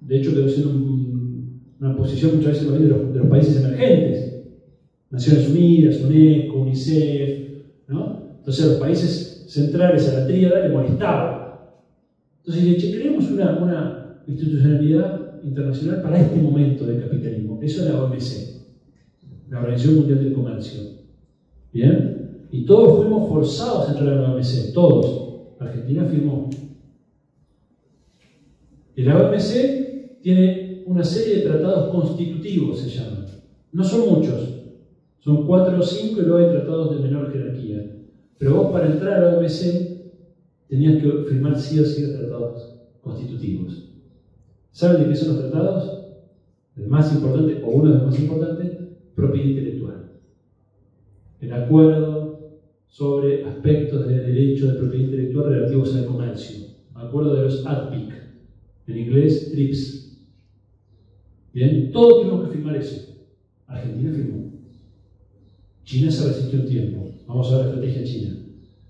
De hecho, quedó siendo una posición muchas veces de los países emergentes. Naciones Unidas, UNESCO, UNICEF, ¿no? Entonces a los países centrales, a la tríada, le molestaba. Entonces, creemos una institucionalidad internacional para este momento del capitalismo. Eso es la OMC, la Organización Mundial del Comercio. ¿Bien? Y todos fuimos forzados a entrar a la OMC, todos. Argentina firmó. Y la OMC tiene una serie de tratados constitutivos, se llaman. No son muchos, son 4 o 5 y luego hay tratados de menor jerarquía. Pero vos para entrar a la OMC tenías que firmar sí o sí los tratados constitutivos. ¿Saben de qué son los tratados? El más importante, o uno de los más importantes, propiedad intelectual. El acuerdo sobre aspectos de derecho de propiedad intelectual relativos al comercio. Acuerdo de los ADPIC, en inglés TRIPS. Bien, todos tuvimos que firmar eso. Argentina firmó. China se resistió un tiempo. Vamos a ver la estrategia china.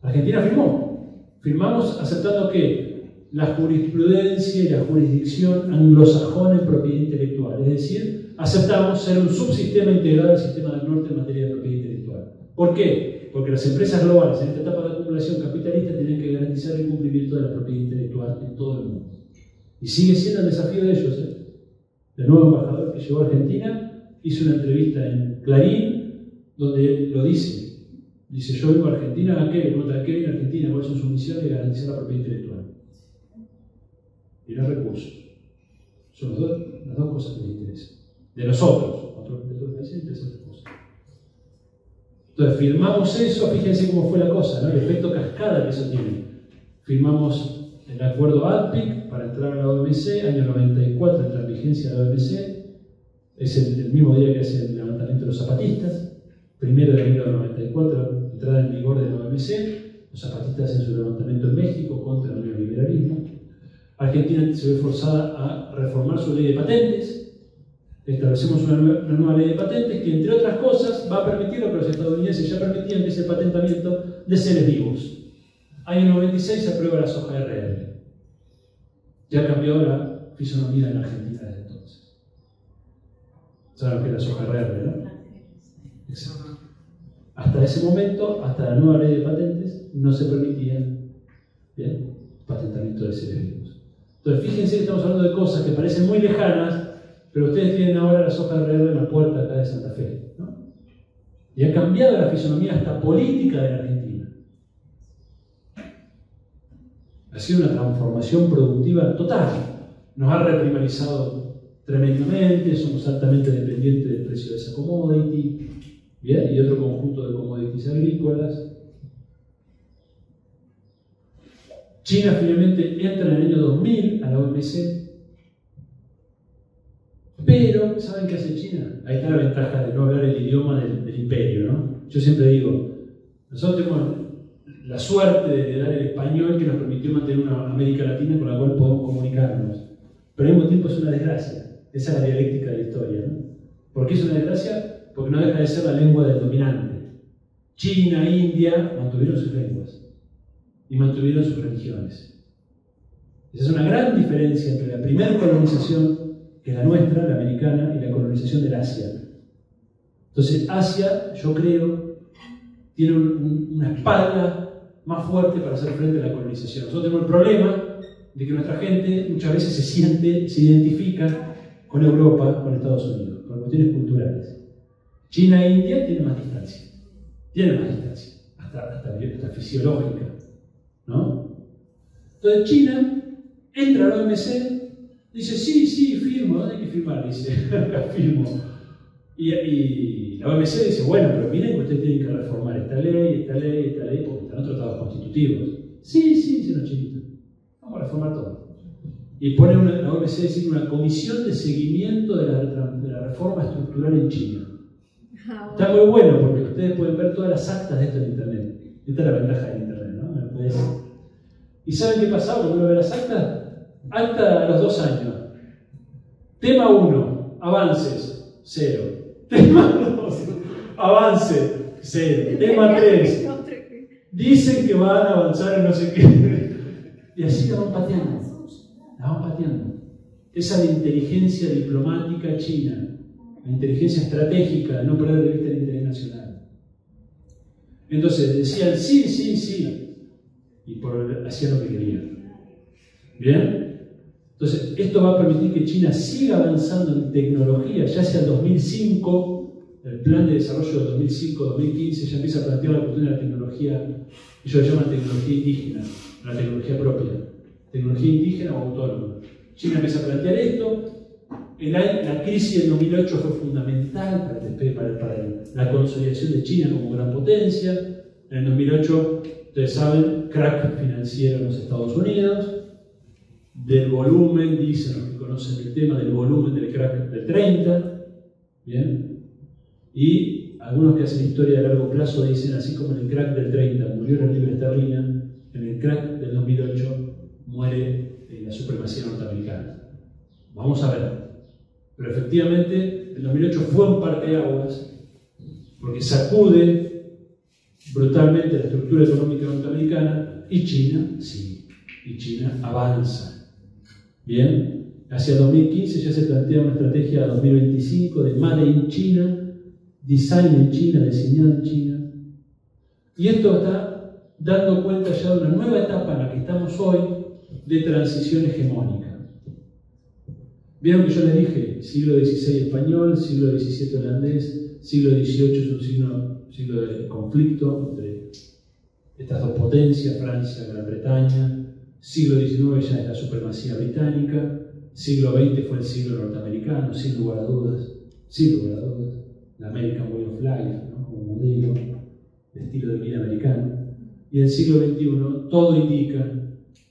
Argentina firmó. Firmamos aceptando que la jurisprudencia y la jurisdicción anglosajona en propiedad intelectual. Es decir, aceptamos ser un subsistema integrado del sistema del norte en materia de propiedad intelectual. ¿Por qué? Porque las empresas globales en esta etapa de acumulación capitalista tienen que garantizar el cumplimiento de la propiedad intelectual en todo el mundo. Y sigue siendo el desafío de ellos. El nuevo embajador que llegó a Argentina hizo una entrevista en Clarín donde él lo dice. Dice, yo vengo a Argentina, ¿a qué? Le pregunta, ¿a qué viene a Argentina? ¿Cuáles son sus misiones? Garantizar la propiedad intelectual. Y los recursos. Son las dos cosas que les interesan. De nosotros. Otros países les interesan otras cosas. Entonces, firmamos eso, fíjense cómo fue la cosa, ¿no? El efecto cascada que eso tiene. Firmamos el acuerdo ADPIC para entrar a la OMC, año 94 entra en vigencia la OMC, es el mismo día que hace el levantamiento de los zapatistas, 1 de enero del 94, entrada en vigor de la OMC, los zapatistas hacen su levantamiento en México contra el neoliberalismo. Argentina se ve forzada a reformar su ley de patentes. Establecemos una nueva ley de patentes que, entre otras cosas, va a permitir lo que los estadounidenses ya permitían, que es el patentamiento de seres vivos. Año 96 se aprueba la soja RR. Ya cambió la fisonomía en Argentina desde entonces. ¿Saben qué es la soja RR, no? Exacto. Hasta ese momento, hasta la nueva ley de patentes, no se permitían, ¿bien?, patentamiento de seres vivos. Entonces, fíjense que estamos hablando de cosas que parecen muy lejanas, pero ustedes tienen ahora las hojas de alrededor de la puerta acá de Santa Fe, ¿no? Y ha cambiado la fisonomía hasta política de la Argentina. Ha sido una transformación productiva total. Nos ha reprimarizado tremendamente, somos altamente dependientes del precio de esa commodity, ¿bien?, y otro conjunto de commodities agrícolas. China finalmente entra en el año 2000 a la OMC, pero ¿saben qué hace China? Ahí está la ventaja de no hablar el idioma del imperio, ¿no? Yo siempre digo, nosotros tenemos la suerte de heredar el español que nos permitió mantener una América Latina con la cual podemos comunicarnos, pero al mismo tiempo es una desgracia. Esa es la dialéctica de la historia, ¿no? ¿Por qué es una desgracia? Porque no deja de ser la lengua del dominante. China, India mantuvieron sus lenguas y mantuvieron sus religiones. Esa es una gran diferencia entre la primera colonización, que es la nuestra, la americana, y la colonización del Asia. Entonces, Asia, yo creo, tiene una espalda más fuerte para hacer frente a la colonización. Nosotros tenemos el problema de que nuestra gente muchas veces se identifica con Europa, con Estados Unidos, por cuestiones culturales. China e India tienen más distancia. Tienen más distancia, hasta fisiológica, ¿no? Entonces China entra a la OMC, dice, sí, firmo, ¿dónde hay que firmar? Dice, firmo. Y la OMC dice, bueno, pero miren que ustedes tienen que reformar esta ley, porque están otros tratados constitutivos. Sí, dicen los chinitos, vamos a reformar todo. Y pone la OMC decir una comisión de seguimiento de la reforma estructural en China. Está muy bueno porque ustedes pueden ver todas las actas de esto en Internet. Esta es la ventaja del Internet, ¿no? ¿Y saben qué pasaba cuando uno ve las actas? Acta a los 2 años. Tema 1, avances, 0. Tema 2, avance, 0. Tema 3, dicen que van a avanzar en no sé qué. Y así la van pateando. Esa es la inteligencia diplomática china. La inteligencia estratégica de no perder de vista el interés nacional. Entonces decían sí, y hacían lo que querían. ¿Bien? Entonces, esto va a permitir que China siga avanzando en tecnología, ya hacia el 2005, el plan de desarrollo del 2005-2015 ya empieza a plantear la cuestión de la tecnología, ellos lo llaman tecnología indígena, la tecnología propia, tecnología indígena o autónoma. China empieza a plantear esto. La crisis del 2008 fue fundamental para la consolidación de China como gran potencia. En el 2008, ustedes saben, crack financiero en los Estados Unidos. Del volumen, dicen los que conocen el tema, del volumen del crack del 30. ¿Bien? Y algunos que hacen historia de largo plazo dicen, así como en el crack del 30 murió la libra esterlina, en el crack del 2008 muere la supremacía norteamericana. Vamos a ver. Pero efectivamente, el 2008 fue un parteaguas porque sacude brutalmente la estructura económica norteamericana y China, sí, y China avanza. Bien, hacia 2015 ya se plantea una estrategia 2025 de Made in China, Design en China, diseñado en China. Y esto está dando cuenta ya de una nueva etapa en la que estamos hoy de transición hegemónica. Vieron que yo les dije, siglo XVI español, siglo XVII holandés, siglo XVIII es un siglo de conflicto entre estas dos potencias, Francia y Gran Bretaña. Siglo XIX ya es la supremacía británica. Siglo XX fue el siglo norteamericano, sin lugar a dudas. La American Way of Life, ¿no?, como modelo de estilo de vida americano. Y el siglo XXI todo indica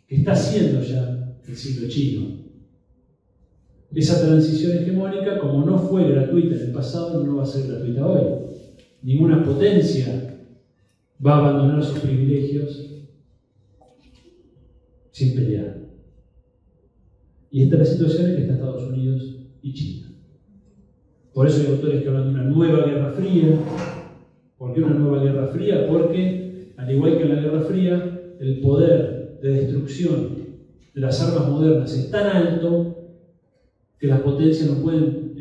que está siendo ya el siglo chino. Esa transición hegemónica, como no fue gratuita en el pasado, no va a ser gratuita hoy. Ninguna potencia va a abandonar sus privilegios sin pelear. Y esta es la situación en que está Estados Unidos y China. Por eso hay autores que hablan de una nueva Guerra Fría. ¿Por qué una nueva Guerra Fría? Porque, al igual que en la Guerra Fría, el poder de destrucción de las armas modernas es tan alto que las potencias no pueden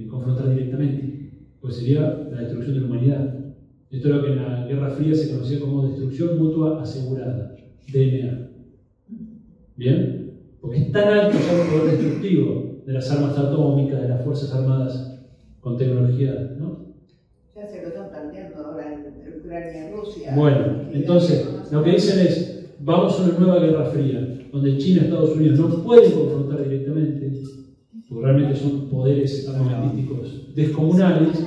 confrontar directamente, pues sería la destrucción de la humanidad. Esto es lo que en la Guerra Fría se conocía como destrucción mutua asegurada, DMA. ¿Bien? Porque es tan alto ya el poder destructivo de las armas atómicas, de las Fuerzas Armadas con tecnología, ¿no? Ya se lo están planteando ahora en Ucrania y Rusia. Bueno, entonces, lo que dicen es, vamos a una nueva Guerra Fría, donde China y Estados Unidos no pueden confrontar directamente, porque realmente son poderes armamentísticos descomunales,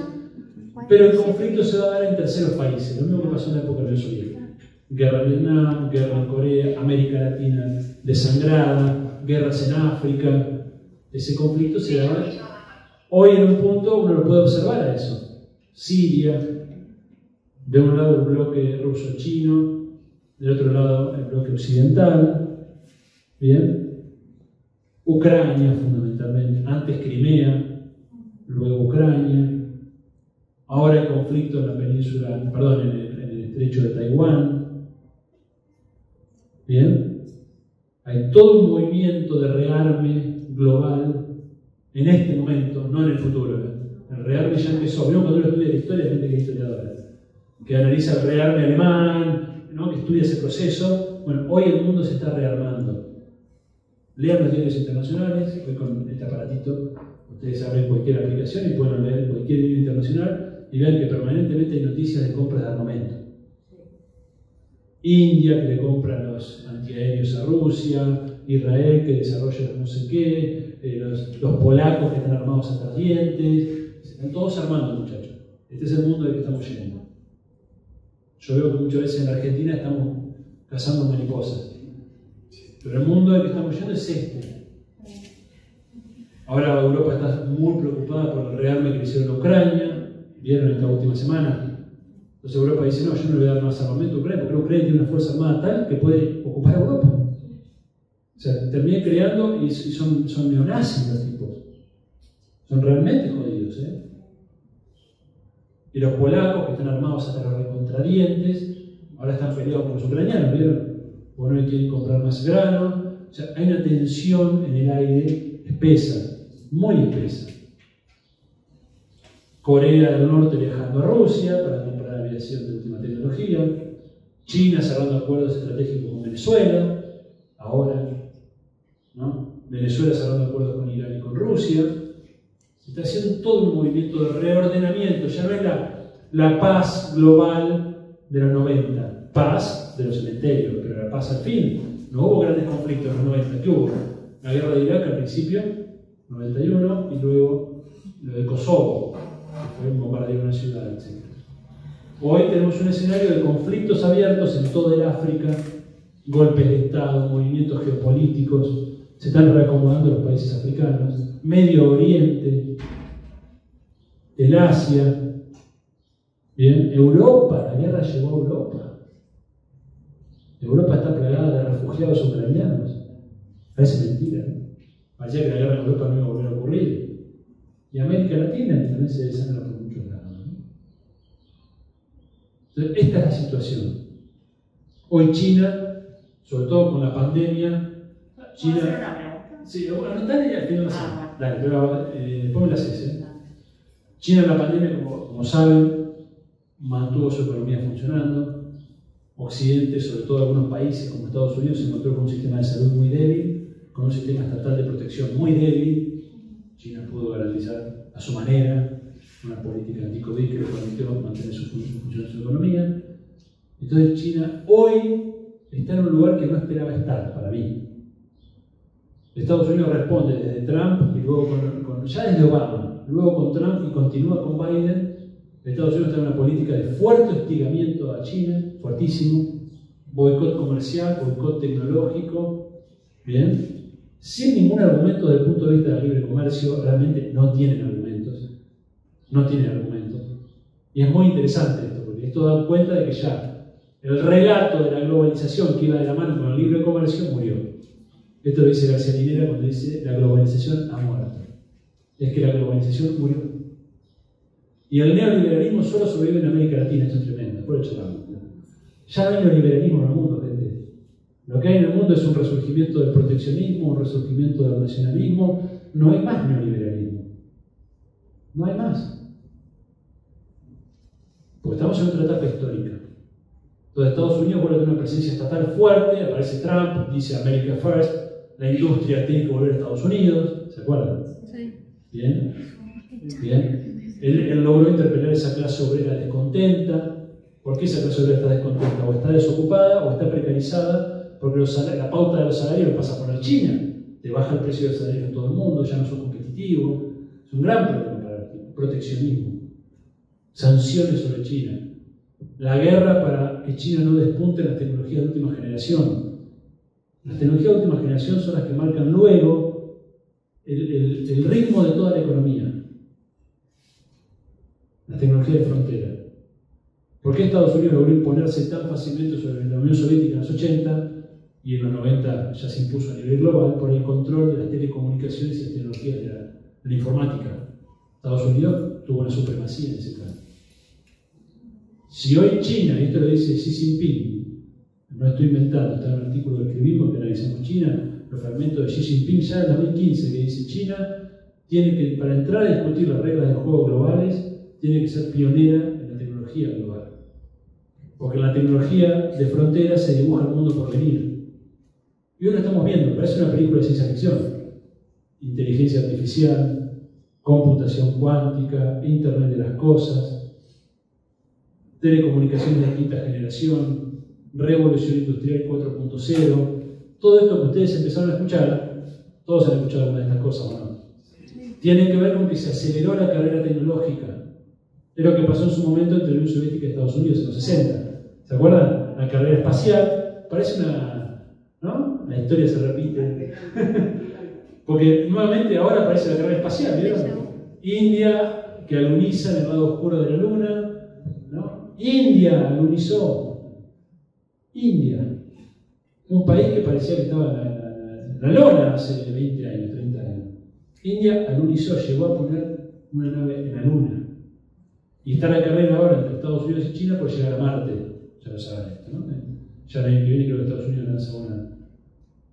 pero el conflicto se va a dar en terceros países, lo mismo que pasó en la época de la Unión Soviética. Guerra en Vietnam, guerra en Corea, América Latina desangrada, guerras en África. Ese conflicto se da hoy en un punto, uno lo puede observar a eso. Siria, de un lado el bloque ruso-chino, del otro lado el bloque occidental, ¿bien? Ucrania fundamentalmente, antes Crimea, luego Ucrania, ahora el conflicto en la península, perdón, en el estrecho de Taiwán, ¿bien? Hay todo un movimiento de rearme global en este momento, no en el futuro. El rearme ya empezó. Vemos cuando uno estudia la historia, hay gente que es historiadora, que analiza el rearme alemán, ¿no? Que estudia ese proceso. Bueno, hoy el mundo se está rearmando. Lean los diarios internacionales, hoy con este aparatito ustedes abren cualquier aplicación y pueden leer cualquier diario internacional y vean que permanentemente hay noticias de compras de armamento. India que le compra los antiaéreos a Rusia, Israel que desarrolla no sé qué, los polacos que están armados hasta los dientes, se están todos armando, muchachos. Este es el mundo del que estamos yendo. Yo veo que muchas veces en la Argentina estamos cazando mariposas, pero el mundo del que estamos yendo es este. Ahora Europa está muy preocupada por el rearme que le hicieron a Ucrania, vieron esta última semana. Entonces Europa dice, no, yo no le voy a dar más armamento a Ucrania, porque Ucrania tiene una fuerza armada tal que puede ocupar Europa. O sea, terminé creando y son neonazis los tipos. Son realmente jodidos, ¿eh? Y los polacos que están armados hasta los recontradientes, ahora están peleados con los ucranianos, ¿vieron? Porque no le quieren comprar más grano. O sea, hay una tensión en el aire espesa, muy espesa. Corea del Norte viajando a Rusia para comprar aviación de última tecnología. China cerrando acuerdos estratégicos con Venezuela, ahora, ¿no? Venezuela cerrando acuerdos con Irán y con Rusia. Se está haciendo todo un movimiento de reordenamiento, ya no es la paz global de los 90, paz de los cementerios, pero la paz al fin. No hubo grandes conflictos en los 90, ¿qué hubo? La guerra de Irak al principio, 91, y luego lo de Kosovo, que fue un bombardeo de una ciudad, etc. Hoy tenemos un escenario de conflictos abiertos en todo el África, golpes de Estado, movimientos geopolíticos, se están reacomodando los países africanos, Medio Oriente, el Asia, bien, Europa, la guerra llegó a Europa. Europa está plagada de refugiados ucranianos. Parece mentira, ¿no? Parecía que la guerra en Europa no iba a volver a ocurrir. Y América Latina también se desangra por muchos lados, ¿no? Entonces, esta es la situación. Hoy China, sobre todo con la pandemia, China. ¿Puedo hacer una pregunta? Sí, bueno, dale ya, que no la sé. Dale, pero después me la haces, ¿eh? China en la pandemia, como saben, mantuvo su economía funcionando. Occidente, sobre todo algunos países como Estados Unidos, se encontró con un sistema de salud muy débil, con un sistema estatal de protección muy débil. China pudo garantizar a su manera una política anti-COVID que le permitió mantener funcionando su economía. Entonces China hoy está en un lugar que no esperaba estar, para mí. Estados Unidos responde desde Trump y luego ya desde Obama, luego con Trump y continúa con Biden. Estados Unidos está en una política de fuerte hostigamiento a China, fuertísimo, boicot comercial, boicot tecnológico, ¿bien? Sin ningún argumento desde el punto de vista del libre comercio, realmente no tienen argumentos. No tienen argumentos. Y es muy interesante esto, porque esto da cuenta de que ya el relato de la globalización que iba de la mano con el libre comercio murió. Esto lo dice García Linera cuando dice la globalización ha muerto. Es que la globalización murió. Y el neoliberalismo solo sobrevive en América Latina, esto es tremendo, por eso hablamos. Ya no hay neoliberalismo en el mundo, gente. Lo que hay en el mundo es un resurgimiento del proteccionismo, un resurgimiento del nacionalismo. No hay más neoliberalismo. No hay más. Porque estamos en otra etapa histórica. Entonces Estados Unidos vuelve a tener una presencia estatal fuerte, aparece Trump, dice America First, la industria tiene que volver a Estados Unidos, ¿se acuerdan? Sí. Bien, bien. Él logró interpelar esa clase obrera descontenta. ¿Por qué esa clase obrera está descontenta? O está desocupada o está precarizada, porque la pauta de los salarios pasa por la China. Te baja el precio del salario en todo el mundo, ya no son competitivos. Es un gran problema para el proteccionismo. Sanciones sobre China. La guerra para que China no despunte en las tecnologías de última generación. Las tecnologías de última generación son las que marcan luego el ritmo de toda la economía. La tecnología de frontera. ¿Por qué Estados Unidos logró imponerse tan fácilmente sobre la Unión Soviética en los 80 y en los 90 ya se impuso a nivel global? Por el control de las telecomunicaciones y las tecnologías de la informática. Estados Unidos tuvo una supremacía en ese plan. Si hoy China, y esto lo dice Xi Jinping, no estoy inventando, está en un artículo que escribimos que analizamos China, los fragmentos de Xi Jinping ya en 2015, que dice China tiene que, para entrar a discutir las reglas del juego globales, tiene que ser pionera en la tecnología global. Porque en la tecnología de frontera se dibuja el mundo por venir. Y hoy lo estamos viendo, parece una película de ciencia ficción. Inteligencia artificial, computación cuántica, Internet de las cosas, telecomunicaciones de quinta generación, revolución industrial 4.0, todo esto que ustedes empezaron a escuchar, todos han escuchado alguna de estas cosas, ¿no? Tiene que ver con que se aceleró la carrera tecnológica. Es lo que pasó en su momento entre la Unión Soviética y Estados Unidos en los 60. ¿Se acuerdan? La carrera espacial, parece una... ¿no? La historia se repite. Porque nuevamente ahora aparece la carrera espacial, ¿vieron? India, que aluniza en el lado oscuro de la Luna, ¿no? India alunizó. India. Un país que parecía que estaba en la lona hace 20 años, 30 años. India alunizó, llegó a poner una nave en la Luna. Y está la carrera ahora entre Estados Unidos y China por llegar a Marte. Ya lo saben esto, ¿no? Ya el año que viene creo que Estados Unidos lanza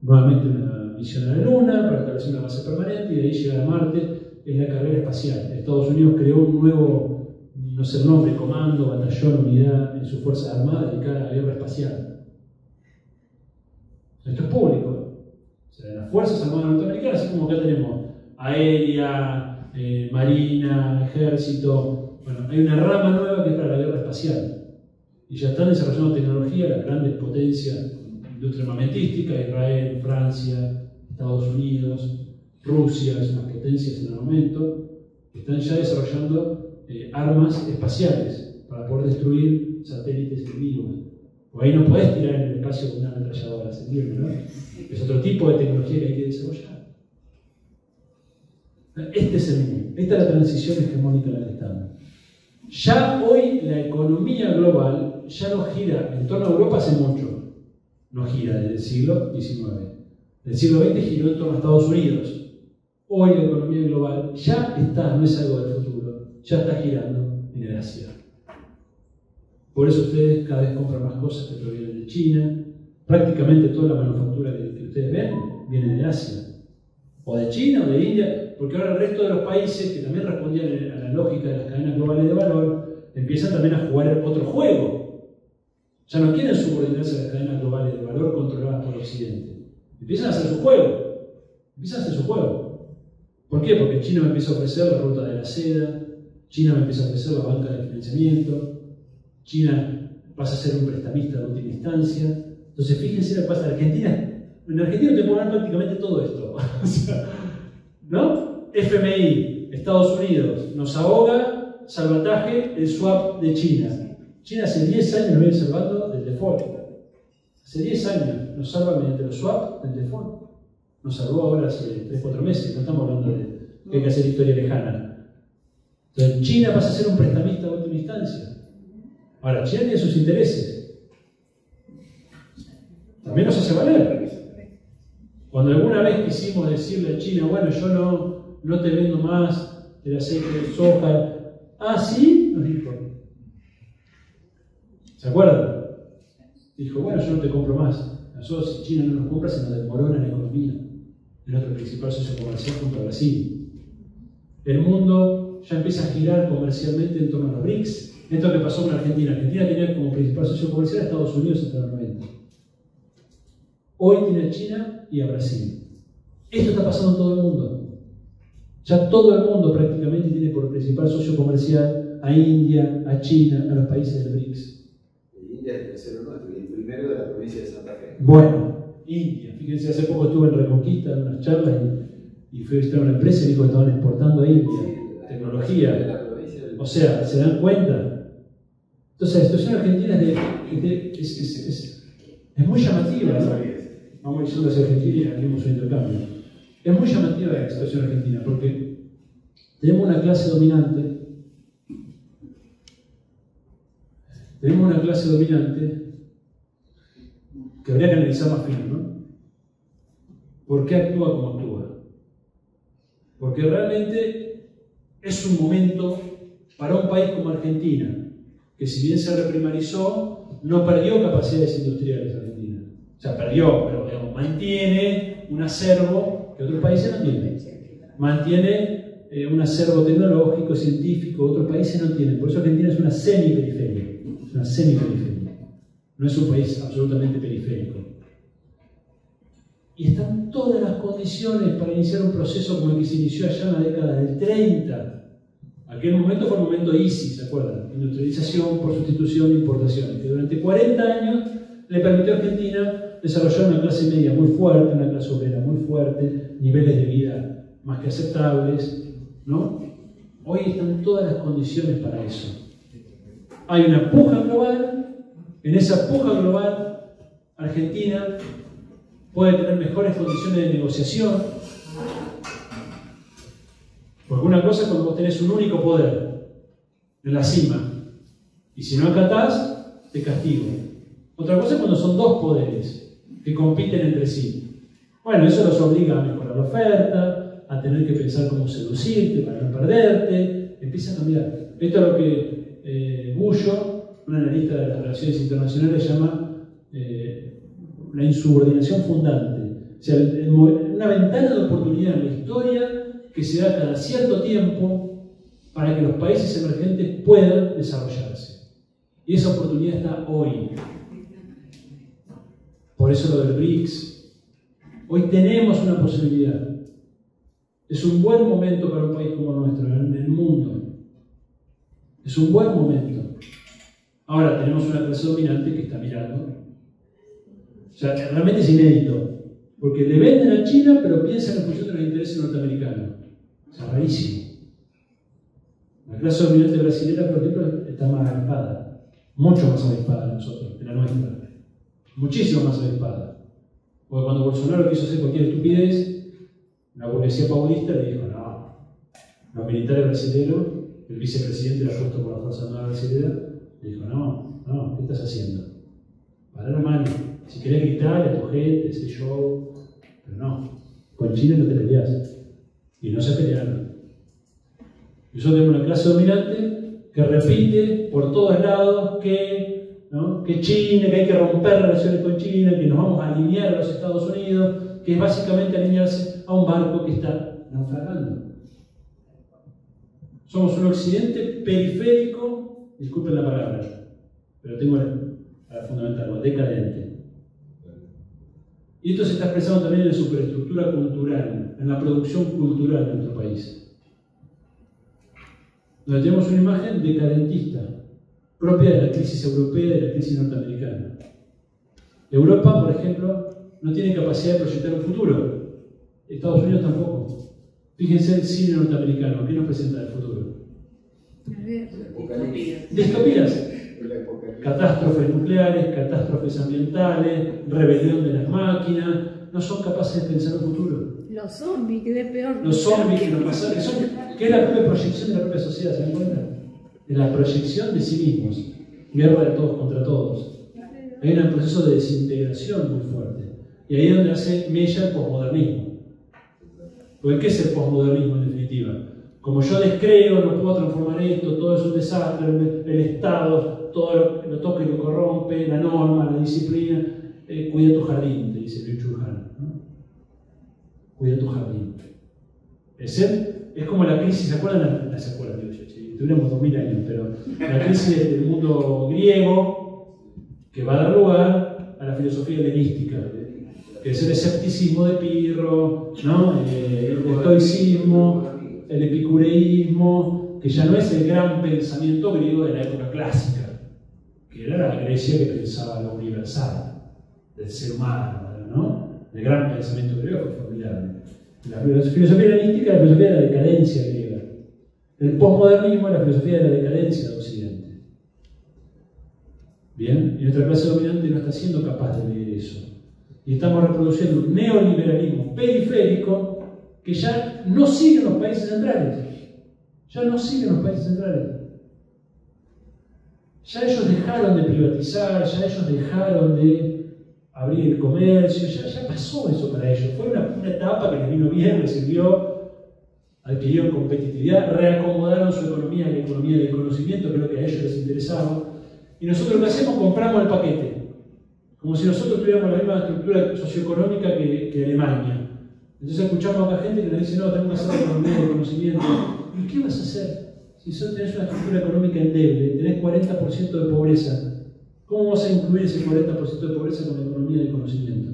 nuevamente una misión a la Luna para establecer una base permanente y de ahí llegar a Marte. Es la carrera espacial. Estados Unidos creó un nuevo, no sé el nombre, comando, batallón, unidad en sus fuerzas armadas dedicada a la guerra espacial. Esto es público. O sea, las fuerzas armadas norteamericanas, así como acá tenemos aérea, marina, ejército. Bueno, hay una rama nueva que es para la guerra espacial. Y ya están desarrollando tecnología, las grandes potencias, industria armamentística, Israel, Francia, Estados Unidos, Rusia, es unas potencias en armamento, están ya desarrollando armas espaciales para poder destruir satélites enemigos. Porque ahí no podés tirar en el espacio con una ametralladora, ¿se entiende, no? Es otro tipo de tecnología que hay que desarrollar. Este es el mundo, esta es la transición hegemónica en la que estamos. Ya hoy la economía global ya no gira en torno a Europa hace mucho, no gira desde el siglo XIX. Del siglo XX giró en torno a Estados Unidos. Hoy la economía global ya está, no es algo del futuro, ya está girando en el Asia. Por eso ustedes cada vez compran más cosas que provienen de China. Prácticamente toda la manufactura que ustedes ven viene de Asia. O de China o de India, porque ahora el resto de los países que también respondían a la lógica de las cadenas globales de valor, empiezan también a jugar otro juego. Ya no quieren subordinarse a las cadenas globales de valor controladas por Occidente. Empiezan a hacer su juego. ¿Por qué? Porque China me empieza a ofrecer la ruta de la seda, China me empieza a ofrecer la banca de financiamiento, China pasa a ser un prestamista de última instancia. Entonces fíjense lo que pasa en Argentina. En Argentina te pueden dar prácticamente todo esto. ¿No? FMI, Estados Unidos, nos ahoga, salvataje, el swap de China. China hace 10 años nos viene salvando del default. Hace 10 años nos salva mediante los swap del default. Nos salvó ahora hace 3-4 meses, no estamos hablando de que hay que hacer historia lejana. Entonces China pasa a ser un prestamista de última instancia. Ahora, China tiene sus intereses. También nos hace valer. Cuando alguna vez quisimos decirle a China, bueno, yo no te vendo más el aceite de soja. Ah, ¿sí? Nos dijo. ¿Se acuerdan? Dijo, bueno, yo no te compro más. Nosotros, si China no nos compra, se nos desmorona la economía. Es nuestro principal socio comercial junto a Brasil. El mundo ya empieza a girar comercialmente en torno a los BRICS. Esto que pasó con Argentina. Argentina tenía como principal socio comercial a Estados Unidos hasta los 90. Hoy tiene a China y a Brasil. Esto está pasando en todo el mundo. Ya todo el mundo prácticamente tiene por principal socio comercial a India, a China, a los países del BRICS. India es el tercero nuestro y el primero de la provincia de Santa Fe. Bueno, India. Fíjense, hace poco estuve en Reconquista en unas charlas y fui a visitar una empresa y dijo que estaban exportando a India tecnología. O sea, ¿se dan cuenta? Entonces, la situación argentina es muy llamativa, ¿no? Vamos diciendo hacia Argentina y abrimos un intercambio. Es muy llamativa la situación argentina porque tenemos una clase dominante. Que habría que analizar más fino, ¿no? ¿Por qué actúa como actúa? Porque realmente es un momento para un país como Argentina, que si bien se reprimarizó, no perdió capacidades industriales Argentina. O sea, perdió, pero digamos, mantiene un acervo que otros países no tienen. Mantiene un acervo tecnológico, científico, otros países no tienen. Por eso Argentina es una semiperiferia. Es una semiperiferia. No es un país absolutamente periférico. Y están todas las condiciones para iniciar un proceso como el que se inició allá en la década del 30. Aquel momento fue el momento ISI, ¿se acuerdan? Industrialización por sustitución de importaciones, que durante 40 años le permitió a Argentina desarrollar una clase media muy fuerte, una clase obrera muy fuerte, niveles de vida más que aceptables, ¿no? Hoy están todas las condiciones para eso. Hay una puja global. En esa puja global, Argentina puede tener mejores condiciones de negociación. Porque una cosa es cuando vos tenés un único poder en la cima, y si no acatás, te castigo. Otra cosa es cuando son dos poderes que compiten entre sí. Bueno, eso los obliga a mejorar la oferta, a tener que pensar cómo seducirte para no perderte. Empieza a cambiar. Esto es lo que Bullo, un analista de las relaciones internacionales, llama la insubordinación fundante. O sea, una ventana de oportunidad en la historia que se da cada cierto tiempo para que los países emergentes puedan desarrollarse. Y esa oportunidad está hoy. Por eso lo del BRICS. Hoy tenemos una posibilidad. Es un buen momento para un país como nuestro, en el mundo. Es un buen momento. Ahora tenemos una clase dominante que está mirando. O sea, realmente es inédito. Porque le venden a China, pero piensan en función de los intereses norteamericanos. O sea, rarísimo. La clase dominante brasileña, por ejemplo, está más avispada. Mucho más avispada que nosotros, que la nuestra. Muchísimo más avispada. Porque cuando Bolsonaro quiso hacer cualquier estupidez, la burguesía paulista le dijo, no. Los militares brasileños, el vicepresidente era puesto por la Fuerza Armada brasileña, le dijo, no, ¿qué estás haciendo? Pará la mano. Si querés gritar a tu gente, ese show, pero no. Con China no te peleas. Y no se pelearon. Y nosotros tenemos una clase dominante que repite por todos lados que China, que hay que romper relaciones con China, que nos vamos a alinear a los Estados Unidos, que es básicamente alinearse a un barco que está naufragando. Somos un occidente periférico, disculpen la palabra, pero tengo para fundamentarlo, decadente. Y esto se está expresando también en la superestructura cultural, en la producción cultural de nuestro país. Donde tenemos una imagen decadentista, propia de la crisis europea y de la crisis norteamericana. Europa, por ejemplo, no tiene capacidad de proyectar un futuro. Estados Unidos tampoco. Fíjense el cine norteamericano, ¿qué nos presenta el futuro? Distopías. Catástrofes nucleares, catástrofes ambientales, rebelión de las máquinas. No son capaces de pensar un futuro. Los zombies, que es peor. Los zombies que nos pasaron, que es la propia proyección de la propia sociedad, ¿se dan cuenta? De la proyección de sí mismos. Guerra de todos contra todos. Hay un proceso de desintegración muy fuerte. Y ahí es donde hace mella el posmodernismo. Porque ¿qué es el posmodernismo en definitiva? Como yo descreo, no puedo transformar esto, todo es un desastre, el Estado, todo lo toca y lo corrompe, la norma, la disciplina. Cuida tu jardín, te dice Liu Chulhan, ¿no? Cuida tu jardín. Es como la crisis, ¿se acuerdan? ¿Se acuerdan? tuviéramos 2000 años, pero la crisis del mundo griego que va a dar lugar a la filosofía helenística, que es el escepticismo de Pirro, ¿no? El estoicismo, el epicureísmo, que ya no es el gran pensamiento griego de la época clásica, que era la Grecia que pensaba lo universal del ser humano, ¿no? El gran pensamiento griego fue formidable. La filosofía helenística es la filosofía de la decadencia griega. El posmodernismo es la filosofía de la decadencia de Occidente. Bien, y nuestra clase dominante no está siendo capaz de leer eso. Y estamos reproduciendo un neoliberalismo periférico que ya no sigue en los países centrales. Ya no sigue en los países centrales. Ya ellos dejaron de privatizar, ya ellos dejaron de abrir el comercio, ya pasó eso para ellos. Fue una etapa que les vino bien, les sirvió, adquirieron competitividad, reacomodaron su economía a la economía del conocimiento, que es lo que a ellos les interesaba. Y nosotros lo que hacemos, compramos el paquete. Como si nosotros tuviéramos la misma estructura socioeconómica que Alemania. Entonces escuchamos a la gente que nos dice, no, tenemos que hacer la economía del conocimiento. ¿Y qué vas a hacer? Si tenés una estructura económica endeble, tenés 40% de pobreza, ¿cómo vas a incluir ese 40% de pobreza con la economía del conocimiento?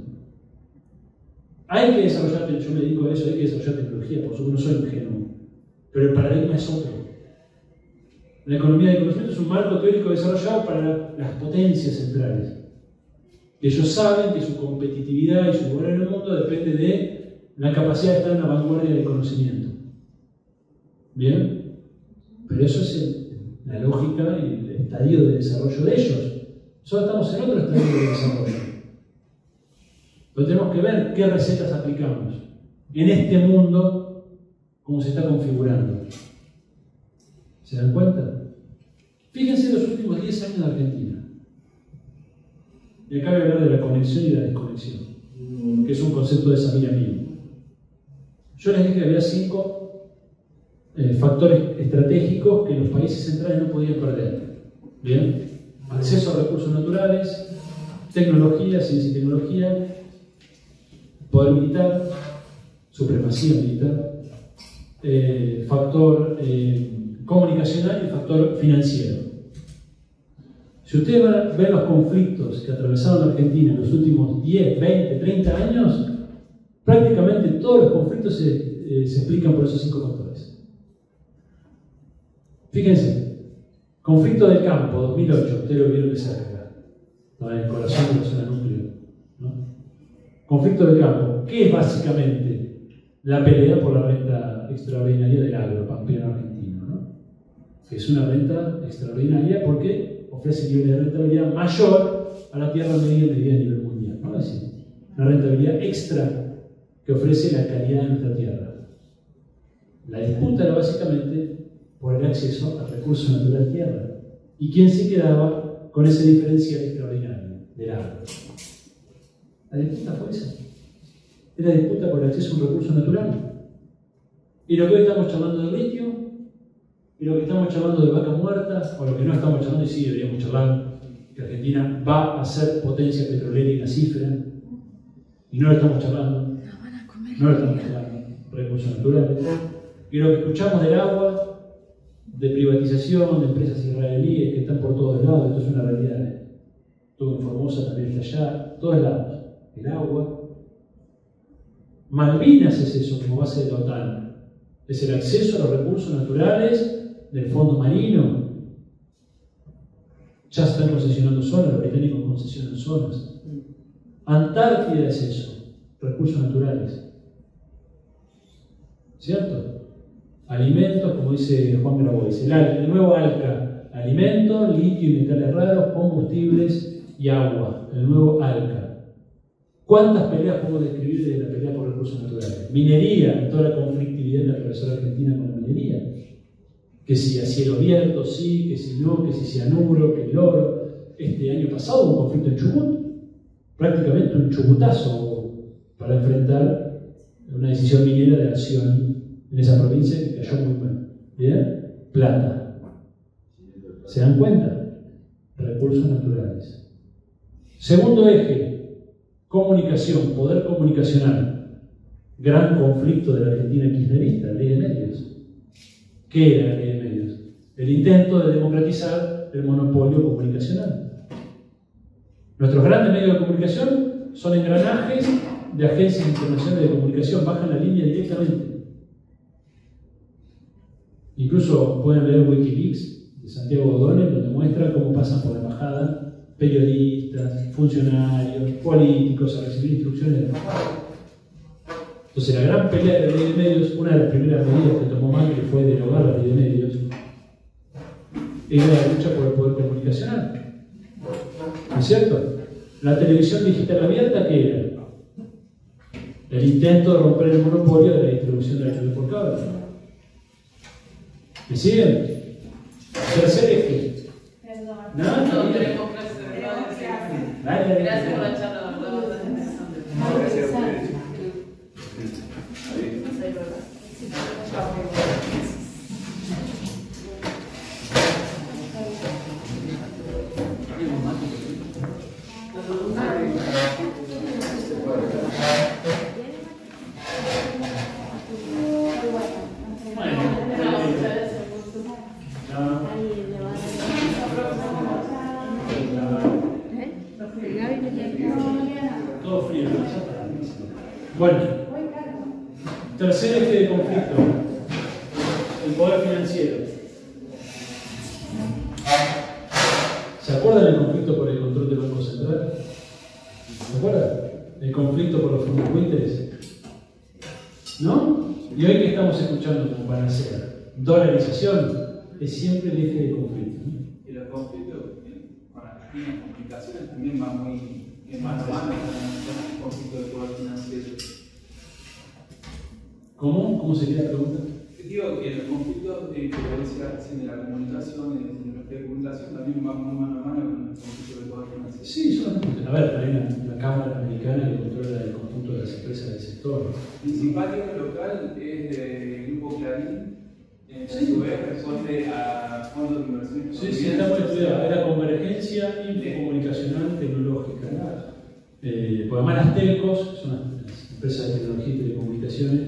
Hay que desarrollar, yo me dedico a eso, hay que desarrollar tecnología, por supuesto no soy ingenuo, pero el paradigma es otro. La economía del conocimiento es un marco teórico desarrollado para las potencias centrales. Ellos saben que su competitividad y su lugar en el mundo depende de la capacidad de estar en la vanguardia del conocimiento. ¿Bien? Pero eso es la lógica y el estadio de desarrollo de ellos. Nosotros estamos en otro estadio de desarrollo. Pero tenemos que ver qué recetas aplicamos en este mundo, cómo se está configurando. ¿Se dan cuenta? Fíjense en los últimos 10 años de Argentina. Y acá voy a hablar de la conexión y la desconexión, que es un concepto de Samira mío. Yo les dije que había 5 factores estratégicos que los países centrales no podían perder. ¿Bien? Acceso a recursos naturales, tecnología, ciencia y tecnología, poder militar, supremacía militar, factor comunicacional y factor financiero. Si ustedes ven los conflictos que atravesaron la Argentina en los últimos 10, 20, 30 años, prácticamente todos los conflictos se explican por esos 5 factores. Fíjense, conflicto del campo, 2008, ustedes lo vieron de cerca, en el corazón de la zona núcleo, ¿no? Conflicto del campo, ¿qué es básicamente? La pelea por la renta extraordinaria del agro pampeano argentino, ¿no? Que es una renta extraordinaria porque ofrece nivel de rentabilidad mayor a la tierra media a nivel mundial, ¿no? Es decir, una rentabilidad extra que ofrece la calidad de nuestra tierra. La disputa era básicamente por el acceso al recurso natural tierra. ¿Y quién se quedaba con ese diferencial extraordinario del agro? La disputa fue esa. Es la disputa por el acceso a un recurso natural. Y lo que hoy estamos charlando de litio, y lo que estamos charlando de vaca muerta, o lo que no estamos charlando, y sí deberíamos charlar, que Argentina va a ser potencia petrolera y gasífera, y no lo estamos charlando, recursos naturales. Y lo que escuchamos del agua, de privatización, de empresas israelíes que están por todos lados, esto es una realidad. Todo en Formosa también está allá, todos lados. El agua. Malvinas es eso como base de la OTAN. Es el acceso a los recursos naturales del fondo marino. Ya están concesionando zonas, los británicos concesionan zonas. Antártida es eso, recursos naturales. ¿Cierto? Alimentos, como dice Juan Grabois, el nuevo ALCA, alimentos, litio y metales raros, combustibles y agua, el nuevo ALCA. ¿Cuántas peleas podemos describir de la pelea por recursos naturales? Minería, toda la conflictividad que atravesó la Argentina con la minería. Que si a cielo abierto, sí, que si no, que si cianuro, que el oro. Este año pasado hubo un conflicto en Chubut, prácticamente un chubutazo para enfrentar una decisión minera de acción en esa provincia que cayó muy mal. ¿Bien? Plata. ¿Se dan cuenta? Recursos naturales. Segundo eje, comunicación, poder comunicacional. Gran conflicto de la Argentina kirchnerista, ley de medios. ¿Qué era la ley de medios? el intento de democratizar el monopolio comunicacional. Nuestros grandes medios de comunicación son engranajes de agencias internacionales de comunicación, bajan la línea directamente. Incluso pueden leer Wikileaks de Santiago O'Donnell, donde muestra cómo pasan por la embajada periodistas, funcionarios, políticos a recibir instrucciones de la embajada. Entonces la gran pelea de la ley de medios, una de las primeras medidas que tomó Macri fue derogar la ley de medios, era la lucha por el poder comunicacional. ¿No es cierto? La televisión digital abierta, ¿qué era? El intento de romper el monopolio de la distribución de la televisión por cable. ¿Me siguen? Tercer eje. ¿Nada? No, queremos clases de verdad. Gracias por la charla, ¿verdad? Gracias. Todo frío. Bueno, tercer eje de conflicto, el poder financiero. ¿Se acuerdan del conflicto por el control del Banco Central? ¿Se acuerdan? El conflicto por los fondos buitres. ¿No? Y hoy que estamos escuchando como panacea, dolarización, es siempre el eje de conflicto, ¿no? Y los conflictos con las complicaciones también van muy mano a mano con el conflicto de poder financiero. ¿Cómo? ¿Cómo sería la pregunta? Digo que los conflictos que decía recién de la comunicación, de la telecomunicación, también van muy mano a mano con el conflicto de poder financiero. Sí, solamente. A ver, hay una Cámara Americana que controla el conjunto de las empresas del sector. El principal local es del Grupo Clarín. Sí. Su vez responde a fondos de inversión. Sí, está muy estudiado. Era convergencia infocomunicacional tecnológica. Porque además las telcos, son las empresas de tecnología y telecomunicaciones,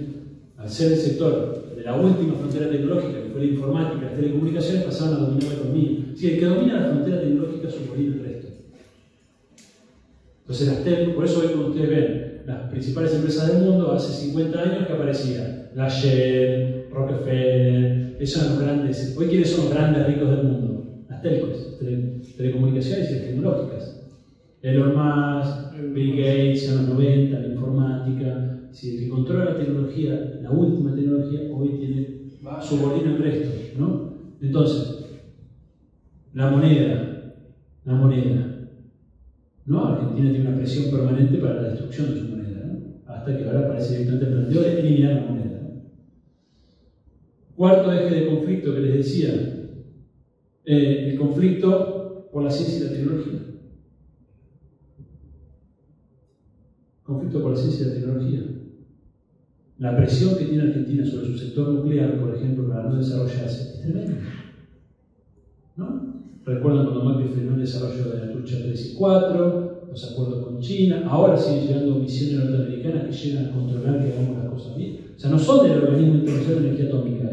al ser el sector de la última frontera tecnológica, que fue la informática, las telecomunicaciones, pasaron a dominar la economía. Sí, el que domina la frontera tecnológica subordina el resto. Entonces las telcos, por eso hoy cuando ustedes ven las principales empresas del mundo, hace 50 años que aparecían la Shell, Rockefeller, esos eran los grandes. Hoy, ¿quiénes son los grandes ricos del mundo? Las telcos, telecomunicaciones y las tecnológicas. Elon Musk, Bill Gates en los 90, la informática. Si el que controla la tecnología, la última tecnología, hoy tiene subordina el resto, ¿no? Entonces, la moneda, ¿no? Argentina tiene una presión permanente para la destrucción de su moneda, ¿no? Hasta que ahora parece directamente el planteo de eliminar la moneda, ¿no? Cuarto eje de conflicto que les decía, el conflicto por la ciencia y la tecnología. Conflicto por la ciencia y la tecnología. La presión que tiene Argentina sobre su sector nuclear, por ejemplo, para no desarrollarse, es tremenda, ¿no? Recuerdan cuando Macri frenó el desarrollo de la Trucha 3 y 4, los acuerdos con China, ahora siguen llegando misiones norteamericanas que llegan a controlar que hagamos las cosas bien. O sea, no son del Organismo Internacional de Energía Atómica,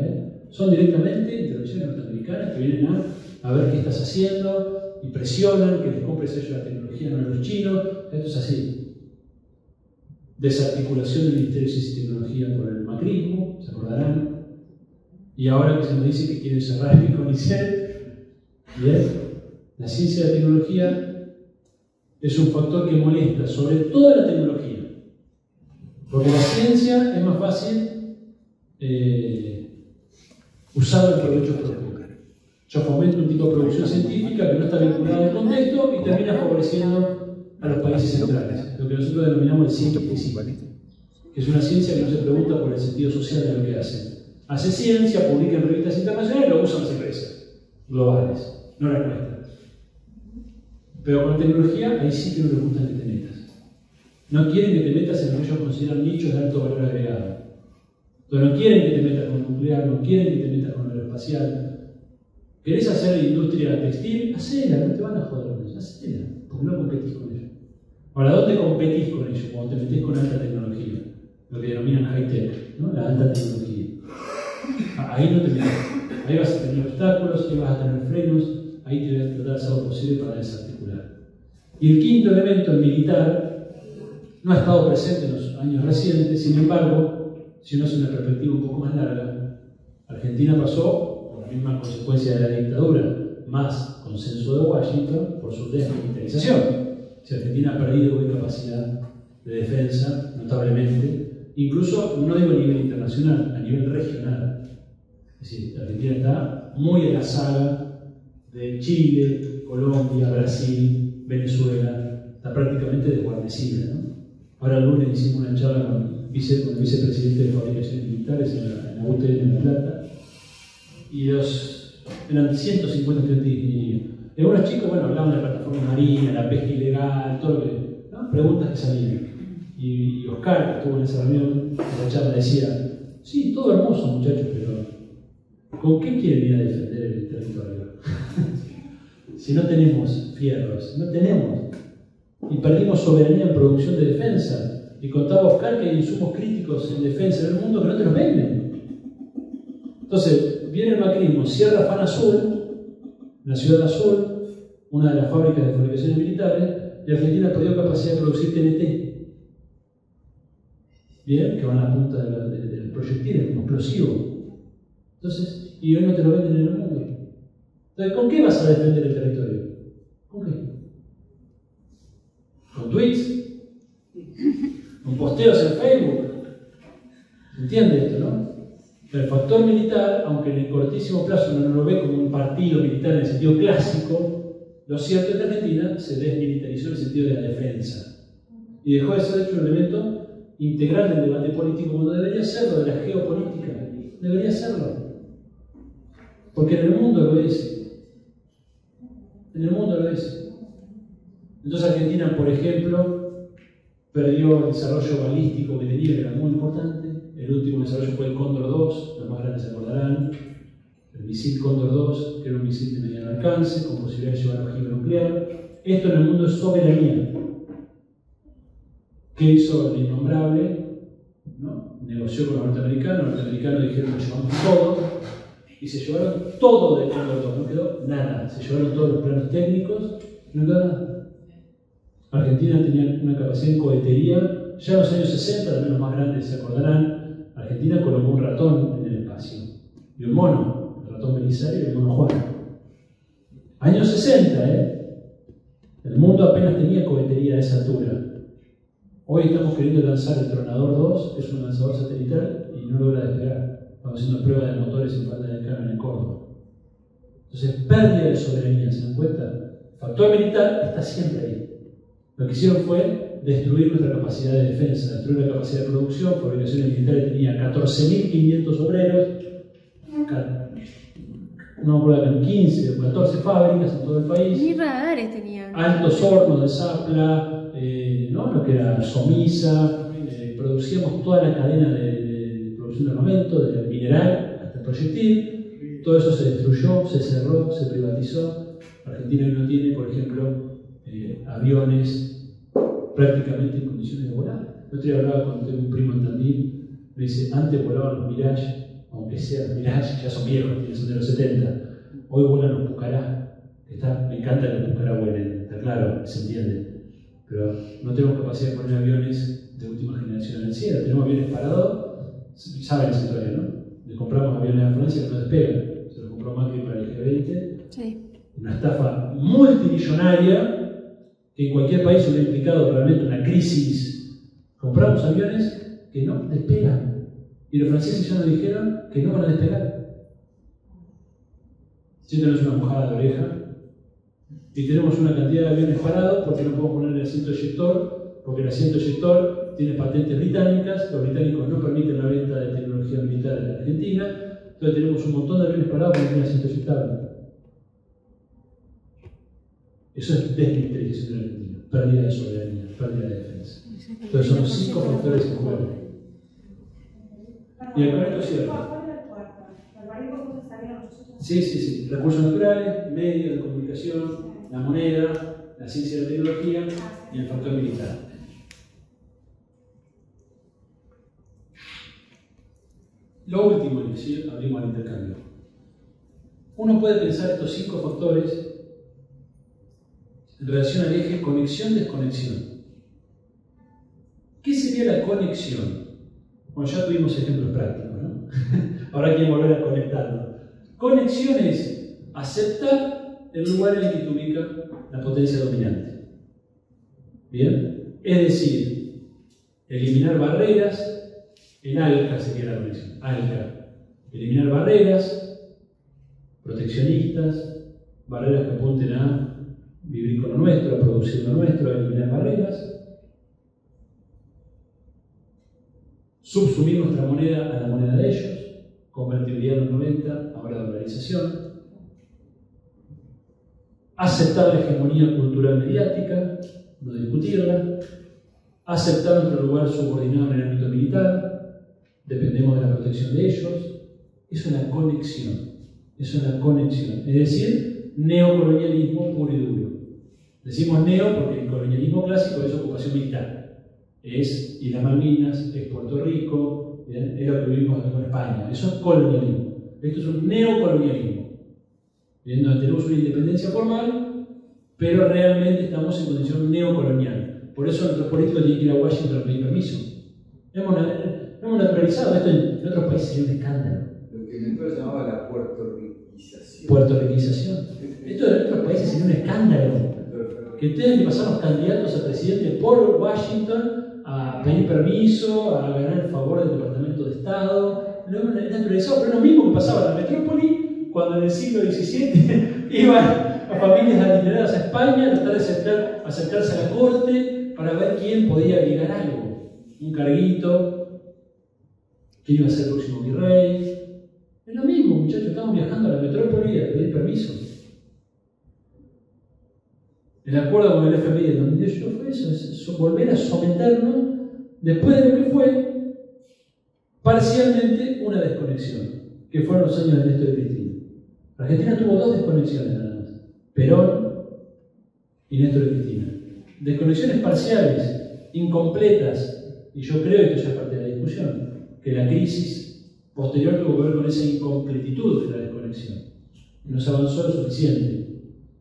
son directamente intervenciones norteamericanas que vienen a ver qué estás haciendo y presionan que les compres ellos la tecnología, no a los chinos. Esto es así. Desarticulación del Ministerio de Ciencia y Tecnología por el macrismo, ¿se acordarán? Y ahora que se nos dice que quieren cerrar el CONICET, ¿bien? La ciencia y la tecnología es un factor que molesta sobre toda la tecnología. Porque la ciencia es más fácil usarla en provecho propio. Yo fomento un tipo de producción científica que no está vinculado al contexto y termina favoreciendo a los países centrales, lo que nosotros denominamos el cientificismo, que es una ciencia que no se pregunta por el sentido social de lo que hace. Hace ciencia, publica en revistas internacionales y lo usan las empresas globales, no las nuestras. Pero con la tecnología, ahí sí que no les gusta que te metas. No quieren que te metas en lo que ellos consideran nichos de alto valor agregado. Entonces no quieren que te metas con nuclear, no quieren que te metas con aeroespacial. ¿Querés hacer industria textil? Hacela, no te van a joder con eso, hacela, porque no competís con ellos. Ahora, ¿dónde competís con ellos? Cuando te metés con alta tecnología, lo que denominan high-tech, ¿no? La alta tecnología. Ahí no te metes. Ahí vas a tener obstáculos, ahí vas a tener frenos, ahí te voy a tratar de hacer lo posible para desarticular. Y el quinto elemento, el militar, no ha estado presente en los años recientes, sin embargo, si uno hace una perspectiva un poco más larga, Argentina pasó por la misma consecuencia de la dictadura, más consenso de Washington, por su desmilitarización. Si Argentina ha perdido hoy capacidad de defensa, notablemente, incluso, no digo a nivel internacional, a nivel regional. Es decir, Argentina está muy en la saga de Chile, Colombia, Brasil, Venezuela, está prácticamente desguarnecida, ¿no? Ahora el lunes hicimos una charla con el vicepresidente de Fabricaciones Militares en la UTN en La Plata, y eran 150 estudiantes de ingeniería. Y algunos chicos, bueno, hablaban de la plataforma marina, la pesca ilegal, todo lo que, ¿no? Preguntas que salían. Y Oscar, que estuvo en esa reunión, en la charla, decía: sí, todo hermoso, muchachos, pero ¿con qué quieren ir a defender el territorio? Si no tenemos fierros, no tenemos. Y perdimos soberanía en producción de defensa. Y contaba Oscar que hay insumos críticos en defensa en el mundo que no te los venden. Entonces, viene el macrismo, cierra Fan Azul, la Ciudad Azul, una de las fábricas de fabricaciones militares, y Argentina perdió capacidad de producir TNT. Bien, que van a la punta del proyectil, como explosivo. Entonces, y hoy no te lo venden en el mundo. Entonces, ¿con qué vas a defender el territorio? ¿Con qué? ¿Con tweets? ¿Con posteos en Facebook? ¿Se entiende esto, no? El factor militar, aunque en el cortísimo plazo uno no lo ve como un partido militar en el sentido clásico, lo cierto es que Argentina se desmilitarizó en el sentido de la defensa. Y dejó de ser, de hecho, un elemento integral del debate político, cuando debería serlo, de la geopolítica. Debería serlo. Porque en el mundo lo es. En el mundo lo es. Entonces Argentina, por ejemplo, perdió el desarrollo balístico que tenía, que era muy importante. El último desarrollo fue el Cóndor 2, los más grandes se acordarán. El misil Cóndor 2, que era un misil de mediano alcance, con posibilidad de llevar ojiva nuclear. Esto en el mundo es soberanía. ¿Qué hizo el innombrable? ¿No? Negoció con los norteamericanos dijeron: lo llevamos todo, y se llevaron todo del Cóndor 2, no quedó nada. Se llevaron todos los planos técnicos, no quedó nada. Argentina tenía una capacidad en cohetería, ya en los años 60, también los más grandes se acordarán, Argentina colocó un ratón en el espacio, y un mono, el ratón Belisario y el mono Juan. Años 60, el mundo apenas tenía cohetería a esa altura. Hoy estamos queriendo lanzar el Tronador 2, que es un lanzador satelital, y no logra despegar. Estamos haciendo pruebas de motores en falta de carga en Córdoba. Entonces, pérdida de soberanía, ¿se dan cuenta? El factor militar está siempre ahí. Lo que hicieron fue destruir nuestra capacidad de defensa, destruir la capacidad de producción. Fabricaciones Militares tenía 14.500 obreros, no me acuerdo, en 15 o 14 fábricas en todo el país. Ni radares tenían. Altos hornos de Zapla, ¿no? Lo que era Somisa, producíamos toda la cadena de producción de armamento, del mineral hasta el proyectil. Todo eso se destruyó, se cerró, se privatizó. Argentina no tiene, por ejemplo, aviones prácticamente en condiciones de volar. El otro día hablaba con un primo en Tandil, me dice: antes volaban los Mirage, aunque sean Mirage, ya son viejos, son de los 70. Hoy vuelan los Pucará. Me encanta que los Pucará vuelen, está claro, se entiende. Pero no tenemos capacidad de poner aviones de última generación en el cielo. Tenemos aviones parados, saben esa historia, ¿no? Le compramos aviones a Francia que no despegan. Se los compró Macri para el G20. Sí. Una estafa multimillonaria que en cualquier país hubiera implicado realmente una crisis. Compramos aviones que no despegan. Y los franceses ya nos dijeron que no van a despegar. Si tenemos una mojada de oreja y tenemos una cantidad de aviones parados porque no podemos poner el asiento eyector, porque el asiento eyector tiene patentes británicas, los británicos no permiten la venta de tecnología militar en la Argentina, entonces tenemos un montón de aviones parados porque no tienen asiento eyectable. Eso es desmilitarización de la Argentina, pérdida de soberanía, pérdida de defensa. Entonces son 5 factores en juego. Y con esto cierro. Sí. Recursos naturales, medios de comunicación, la moneda, la ciencia y la tecnología y el factor militar. Lo último, y abrimos al intercambio. uno puede pensar estos 5 factores en relación al eje conexión-desconexión. ¿Qué sería la conexión? Bueno, ya tuvimos ejemplos prácticos, ¿no? Ahora quiero volver a conectarlo. Conexión es aceptar el lugar en el que te ubica la potencia dominante. ¿Bien? Es decir, eliminar barreras, en ALCA sería la conexión. ALCA. Eliminar barreras proteccionistas, barreras que apunten a vivir con lo nuestro, a producir lo nuestro, a eliminar barreras. Subsumir nuestra moneda a la moneda de ellos, convertibilidad en los 90, ahora dolarización. Aceptar la hegemonía cultural mediática, no discutirla. Aceptar nuestro lugar subordinado en el ámbito militar, dependemos de la protección de ellos. Es una conexión, es una conexión. Es decir, neocolonialismo puro y duro. Decimos neo porque el colonialismo clásico es ocupación militar. Es Islas Malvinas, es Puerto Rico, ¿bien? Es lo que vivimos aquí en España. Eso es colonialismo. Esto es un neocolonialismo, ¿bien? Donde tenemos una independencia formal, pero realmente estamos en condición neocolonial. Por eso nuestros políticos tienen que ir a Washington a pedir permiso. Hemos naturalizado esto en otros países, sería un escándalo. Lo que Mentor llamaba la puertorriquización. Puertorriquización. Esto en otros países sería un escándalo. Que tengan que pasar los candidatos a presidente por Washington a pedir permiso, a ganar el favor del Departamento de Estado. Lo hemos naturalizado, pero es lo mismo que pasaba en la metrópoli cuando en el siglo XVII iban a familias adineradas a España a tratar de acercarse a la corte para ver quién podía ligar algo. Un carguito, quién iba a ser el próximo virrey. Es lo mismo, muchachos, estamos viajando a la metrópoli a pedir permiso. El acuerdo con el FMI de 2018 fue eso, es volver a someternos, después de lo que fue parcialmente una desconexión, que fueron los años de Néstor y Cristina. Argentina tuvo 2 desconexiones nada más, Perón y Néstor y Cristina. Desconexiones parciales, incompletas, y yo creo, y esto ya es parte de la discusión, que la crisis posterior tuvo que ver con esa incompletitud de la desconexión. No se avanzó lo suficiente.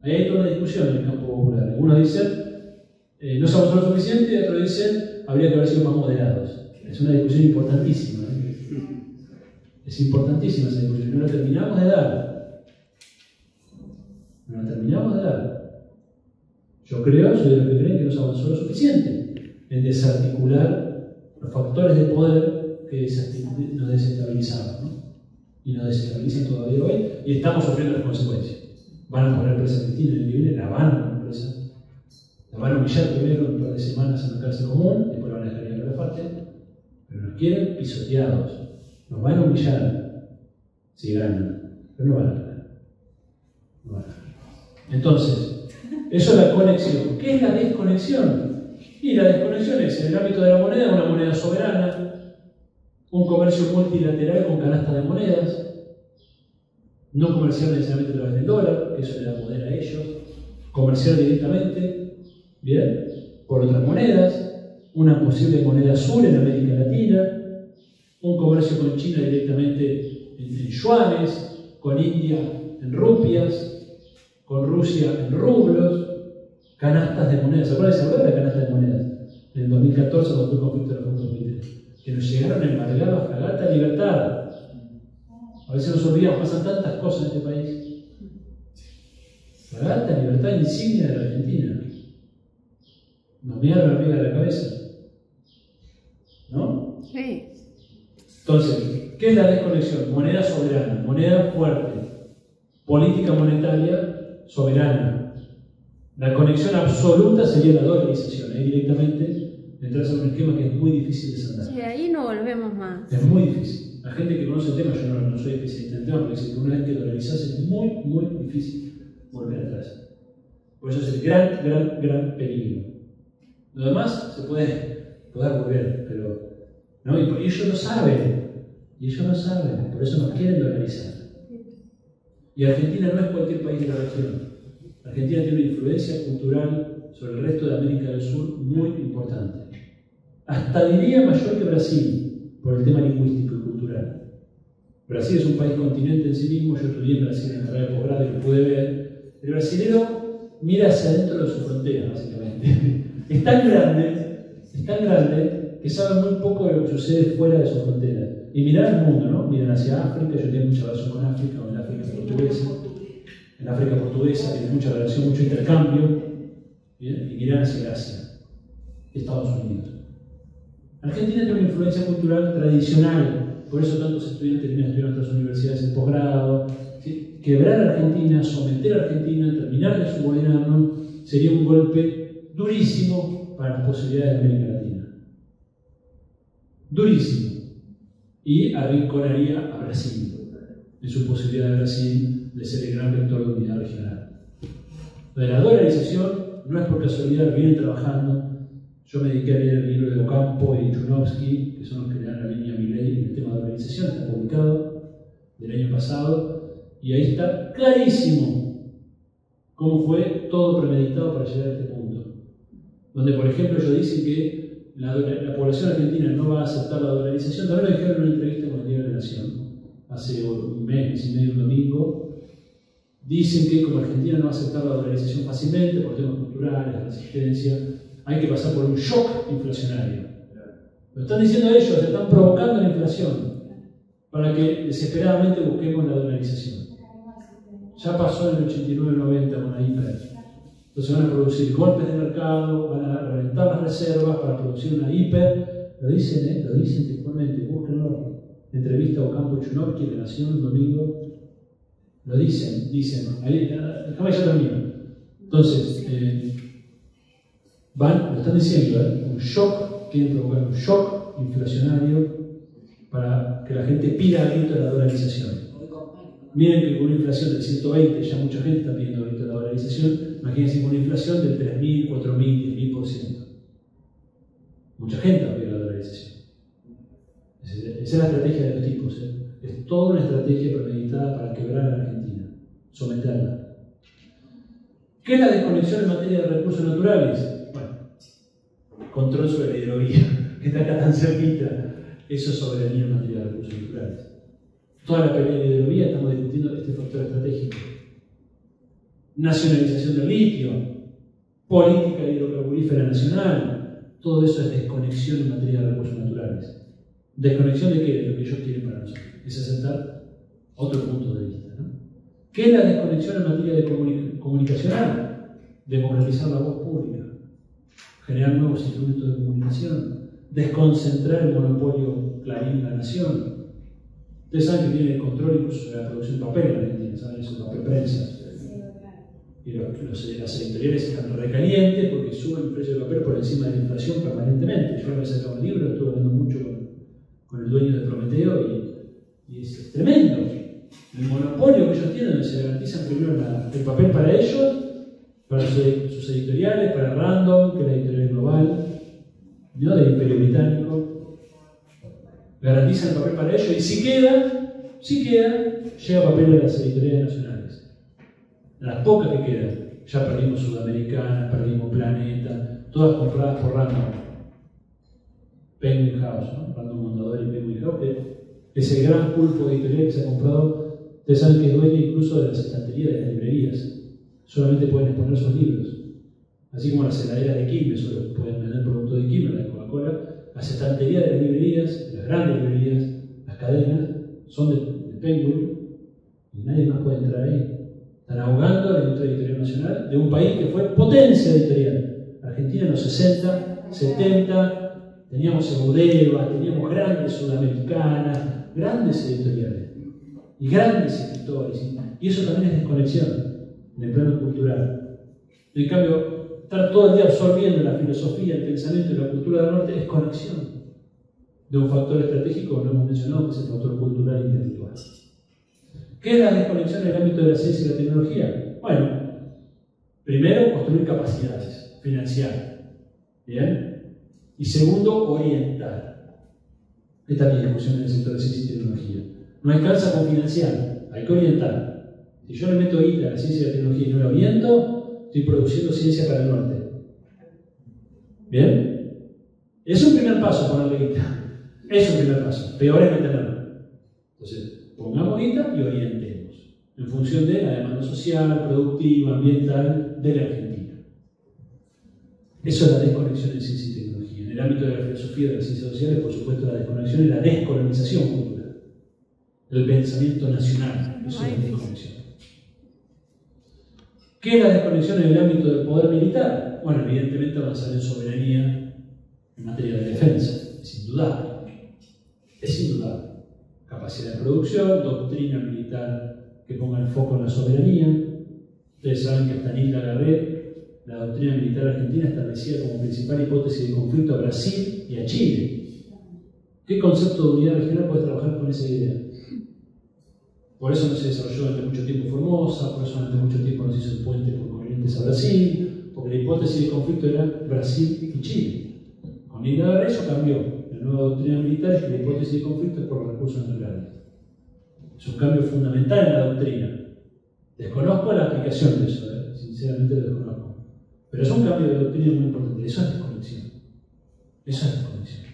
Ahí hay toda una discusión en el campo popular. Algunos dicen, no se avanzó lo suficiente, y otros dicen, habría que haber sido más moderados. Es una discusión importantísima. Es importantísima esa discusión. No la terminamos de dar. No la terminamos de dar. Yo creo, soy de los que creen que no se avanzó lo suficiente en desarticular los factores de poder que nos desestabilizaban, ¿no? Y nos desestabilizan todavía hoy, y estamos sufriendo las consecuencias. Van a poner presa a Cristina en el que viene, la van a poner presa. La van a humillar primero un par de semanas en la cárcel común, después la van a dejar ir a Calafate, pero nos quieren pisoteados. Nos van a humillar si ganan, pero no van a ganar. No van a ganar. Entonces, eso es la conexión. ¿Qué es la desconexión? Y la desconexión es, en el ámbito de la moneda, una moneda soberana, un comercio multilateral con canastas de monedas, no comerciar necesariamente a través del dólar, que eso le da poder a ellos, comerciar directamente, ¿bien?, por otras monedas, una posible moneda azul en América Latina, un comercio con China directamente en yuanes, con India en rupias, con Rusia en rublos, canastas de monedas. ¿Se acuerdan de la canasta de monedas? En el 2014, cuando fue el conflicto de la Junta 2003, que nos llegaron a embargar la fragata Libertad. A veces nos olvidamos, pasan tantas cosas en este país. Fragata Libertad, insignia de la Argentina. Nos miraron arriba de la cabeza. ¿No? Sí. Entonces, ¿qué es la desconexión? Moneda soberana, moneda fuerte, política monetaria soberana. La conexión absoluta sería la dolarización. Ahí directamente entras en un esquema que es muy difícil de desandar. Sí, ahí no volvemos más. Es muy difícil. La gente que conoce el tema, yo no soy especialista en el tema, pero dice que una vez que dolarizas es muy, muy difícil volver atrás. Por eso es el gran peligro. Lo demás se puede volver, pero ¿no? Y ellos lo saben. Y ellos lo saben, por eso nos quieren dolarizar. Y Argentina no es cualquier país de la región. Argentina tiene una influencia cultural sobre el resto de América del Sur muy importante. Hasta diría mayor que Brasil, por el tema lingüístico y cultural. Brasil es un país continente en sí mismo. Yo estudié en Brasil en la carrera de posgrado y lo pude ver. El brasilero mira hacia adentro de su frontera, básicamente. Es tan grande que sabe muy poco de lo que sucede fuera de su frontera. Y mirar al mundo, ¿no? Miran hacia África. Yo tengo mucha relación con África, o en África portuguesa. En África portuguesa tiene mucha relación, mucho intercambio. ¿Bien? Y miran hacia Asia, Estados Unidos. Argentina tiene una influencia cultural tradicional, por eso tantos estudiantes vienen a estudiar en otras universidades en posgrado. ¿Sí? Quebrar a Argentina, someter a Argentina, terminar de subordinarnos, sería un golpe durísimo para las posibilidades de América Latina. Durísimo. Y arrinconaría a Brasil, en su posibilidad de Brasil de ser el gran vector de unidad regional. Lo de la dolarización no es por casualidad, vienen trabajando. Yo me dediqué a leer el libro de Ocampo y Chunovsky, que son los que le dan la línea a Milei en el tema de dolarización, está publicado del año pasado, y ahí está clarísimo cómo fue todo premeditado para llegar a este punto. Donde, por ejemplo, ellos dicen que la población argentina no va a aceptar la dolarización. También lo dijeron en una entrevista con el Diario de la Nación, hace un mes y medio, un domingo. Dicen que como Argentina no va a aceptar la dolarización fácilmente, por temas culturales, resistencia, hay que pasar por un shock inflacionario. Lo están diciendo ellos, están provocando la inflación para que desesperadamente busquemos la dolarización. Ya pasó en el 89-90 con la hiper. Entonces van a producir golpes de mercado, van a reventar las reservas para producir una hiper. Lo dicen textualmente, búsquenlo. Entrevista a Ocampo y Chunovsky de la Nación un domingo. Lo dicen. Ahí, déjame ya termino. Entonces, lo están diciendo, un shock, quieren provocar un shock inflacionario para que la gente pida a grito la dolarización. Miren que con una inflación del 120 ya mucha gente está pidiendo a grito la dolarización. Imagínense con una inflación del 3.000, 4.000, 10.000%. Mucha gente va a pedir la dolarización. Esa es la estrategia de los tipos. Es toda una estrategia premeditada para quebrar a la Argentina, someterla. ¿Qué es la desconexión en materia de recursos naturales? Bueno, control sobre la hidrovía, que está acá tan cerquita. Eso es soberanía en materia de recursos naturales. Toda la pelea de hidrovía estamos discutiendo este factor estratégico. Nacionalización del litio, política hidrocarburífera nacional, todo eso es desconexión en materia de recursos naturales. ¿Desconexión de qué? De lo que ellos quieren para nosotros. Es aceptar otro punto de vista, ¿no? ¿Qué es la desconexión en materia de comunicacional? Democratizar la voz pública, generar nuevos instrumentos de comunicación, desconcentrar el monopolio Clarín La Nación. Ustedes saben que tienen el control incluso sobre la producción de papel en Argentina, ¿saben eso? Papel prensa. Y las editoriales están recalientes porque suben el precio del papel por encima de la inflación permanentemente. Yo me he sacado un libro, estuve hablando mucho con el dueño de Prometeo y es tremendo. El monopolio que ellos tienen, donde se garantizan primero el papel para ellos, para sus editoriales, para Random, que es la editorial global, ¿no? Del Imperio Británico. Garantizan el papel para ellos y si queda, llega papel a las editoriales nacionales. Las pocas que quedan, ya perdimos Sudamericana, perdimos Planeta, todas compradas por Random. Penguin House, ¿no? Random Mondadori y Penguin House, que es el gran pulpo editorial que se ha comprado. Ustedes saben que es dueño incluso de las estanterías de las librerías. Solamente pueden exponer sus libros. Así como las heladeras de Quilmes solo pueden vender productos de Quilmes, la de Coca-Cola. Las estanterías de las librerías, las grandes librerías, las cadenas, son de Penguin y nadie más puede entrar ahí. Están ahogando la industria editorial nacional de un país que fue potencia editorial. Argentina en los 60, 70, teníamos Eudeva, teníamos grandes sudamericanas, grandes editoriales y grandes escritores. Y eso también es desconexión en el plano cultural. En cambio, estar todo el día absorbiendo la filosofía, el pensamiento y la cultura del norte es conexión de un factor estratégico que no hemos mencionado, que es el factor cultural e intelectual. ¿Qué es la desconexión en el ámbito de la ciencia y la tecnología? Bueno, primero, construir capacidades, financiar. ¿Bien? Y segundo, orientar. Esta es mi discusión en el sector de ciencia y tecnología. No alcanza con financiar, hay que orientar. Si yo le meto guita a la ciencia y la tecnología y no la oriento, estoy produciendo ciencia para el norte. ¿Bien? Es un primer paso ponerle guita. Es un primer paso. Peor es mantenerlo. Entonces, Pongamos guita y orientemos, en función de la demanda social, productiva, ambiental de la Argentina. Eso es la desconexión en ciencia y tecnología. En el ámbito de la filosofía de las ciencias sociales, por supuesto, la desconexión es la descolonización cultural, el pensamiento nacional. Eso es la desconexión. ¿Qué es la desconexión en el ámbito del poder militar? Bueno, evidentemente avanzar en soberanía en materia de defensa, es indudable. Es indudable. Capacidad de producción, doctrina militar que ponga el foco en la soberanía. Ustedes saben que hasta Nilda Garré, la doctrina militar argentina establecía como principal hipótesis de conflicto a Brasil y a Chile. ¿Qué concepto de unidad regional puede trabajar con esa idea? Por eso no se desarrolló durante mucho tiempo Formosa, por eso durante mucho tiempo no se hizo el puente por Corrientes a Brasil, porque la hipótesis de conflicto era Brasil y Chile. Con Nilda Garré eso cambió. La nueva doctrina militar es que la hipótesis de conflicto es por los recursos naturales. Es un cambio fundamental en la doctrina. Desconozco la aplicación de eso, sinceramente lo desconozco. Pero es un cambio de doctrina muy importante. Eso es desconexión. Eso es desconexión.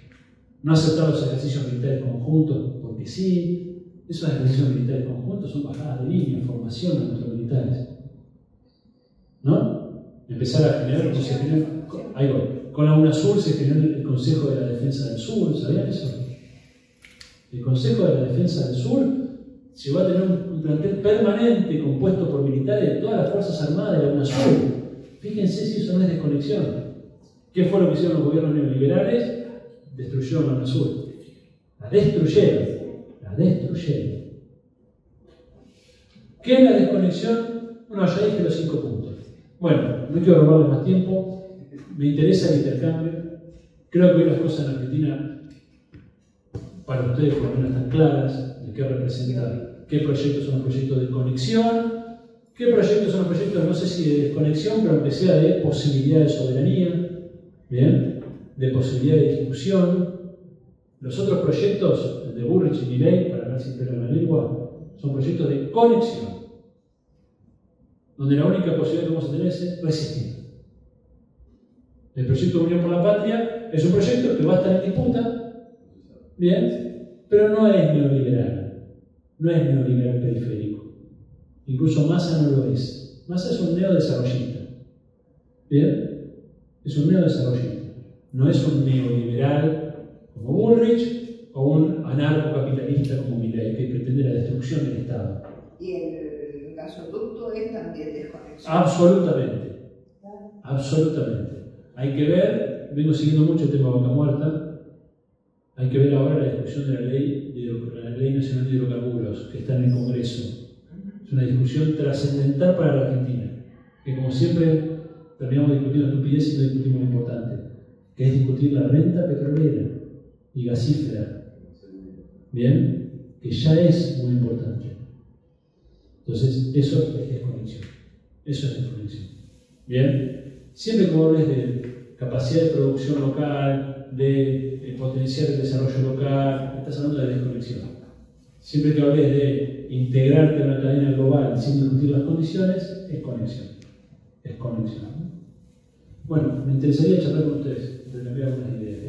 No aceptar los ejercicios militares conjuntos porque sí. Esos ejercicios militares conjuntos son bajadas de línea, formación de nuestros militares. ¿No? Empezar a generar, como se genera. Ahí voy. Con la UNASUR se generó el Consejo de la Defensa del Sur, ¿sabían eso? El Consejo de la Defensa del Sur llegó a tener un plantel permanente compuesto por militares de todas las Fuerzas Armadas de la UNASUR. Fíjense si eso no es desconexión. ¿Qué fue lo que hicieron los gobiernos neoliberales? Destruyeron la UNASUR. La destruyeron. La destruyeron. ¿Qué es la desconexión? Bueno, ya dije los 5 puntos. Bueno, no quiero robarles más tiempo. Me interesa el intercambio. Creo que hoy las cosas en Argentina, para ustedes por lo menos están claras, de qué representa, qué proyectos son los proyectos de conexión, qué proyectos son los proyectos, no sé si de desconexión, pero aunque sea de posibilidad de soberanía, ¿bien? De posibilidad de discusión. Los otros proyectos, el de Bullrich y Milei, para hablar sin pelo en la lengua, son proyectos de conexión, donde la única posibilidad que vamos a tener es resistir. El proyecto de Unión por la Patria es un proyecto que va a estar en disputa, bien, pero no es neoliberal, no es neoliberal periférico. Incluso Massa no lo es. Massa es un neodesarrollista, bien, es un neodesarrollista, no es un neoliberal como Bullrich o un anarcocapitalista como Milei, que pretende la destrucción del Estado. Y el gasoducto es también desconexión. Absolutamente, absolutamente. Hay que ver, vengo siguiendo mucho el tema de Vaca Muerta, hay que ver ahora la discusión de la Ley Nacional de Hidrocarburos que está en el Congreso. Es una discusión trascendental para la Argentina, que como siempre terminamos discutiendo estupideces y no discutimos lo importante, que es discutir la renta petrolera y gasífera, ¿bien? Que ya es muy importante. Entonces, eso es desconexión. Eso es desconexión. ¿Bien? Siempre que hables de capacidad de producción local, de potenciar el desarrollo local, estás hablando de desconexión. Siempre que hables de integrarte a una cadena global sin discutir las condiciones, es conexión. Es conexión. Bueno, me interesaría charlar con ustedes, intercambiar algunas ideas.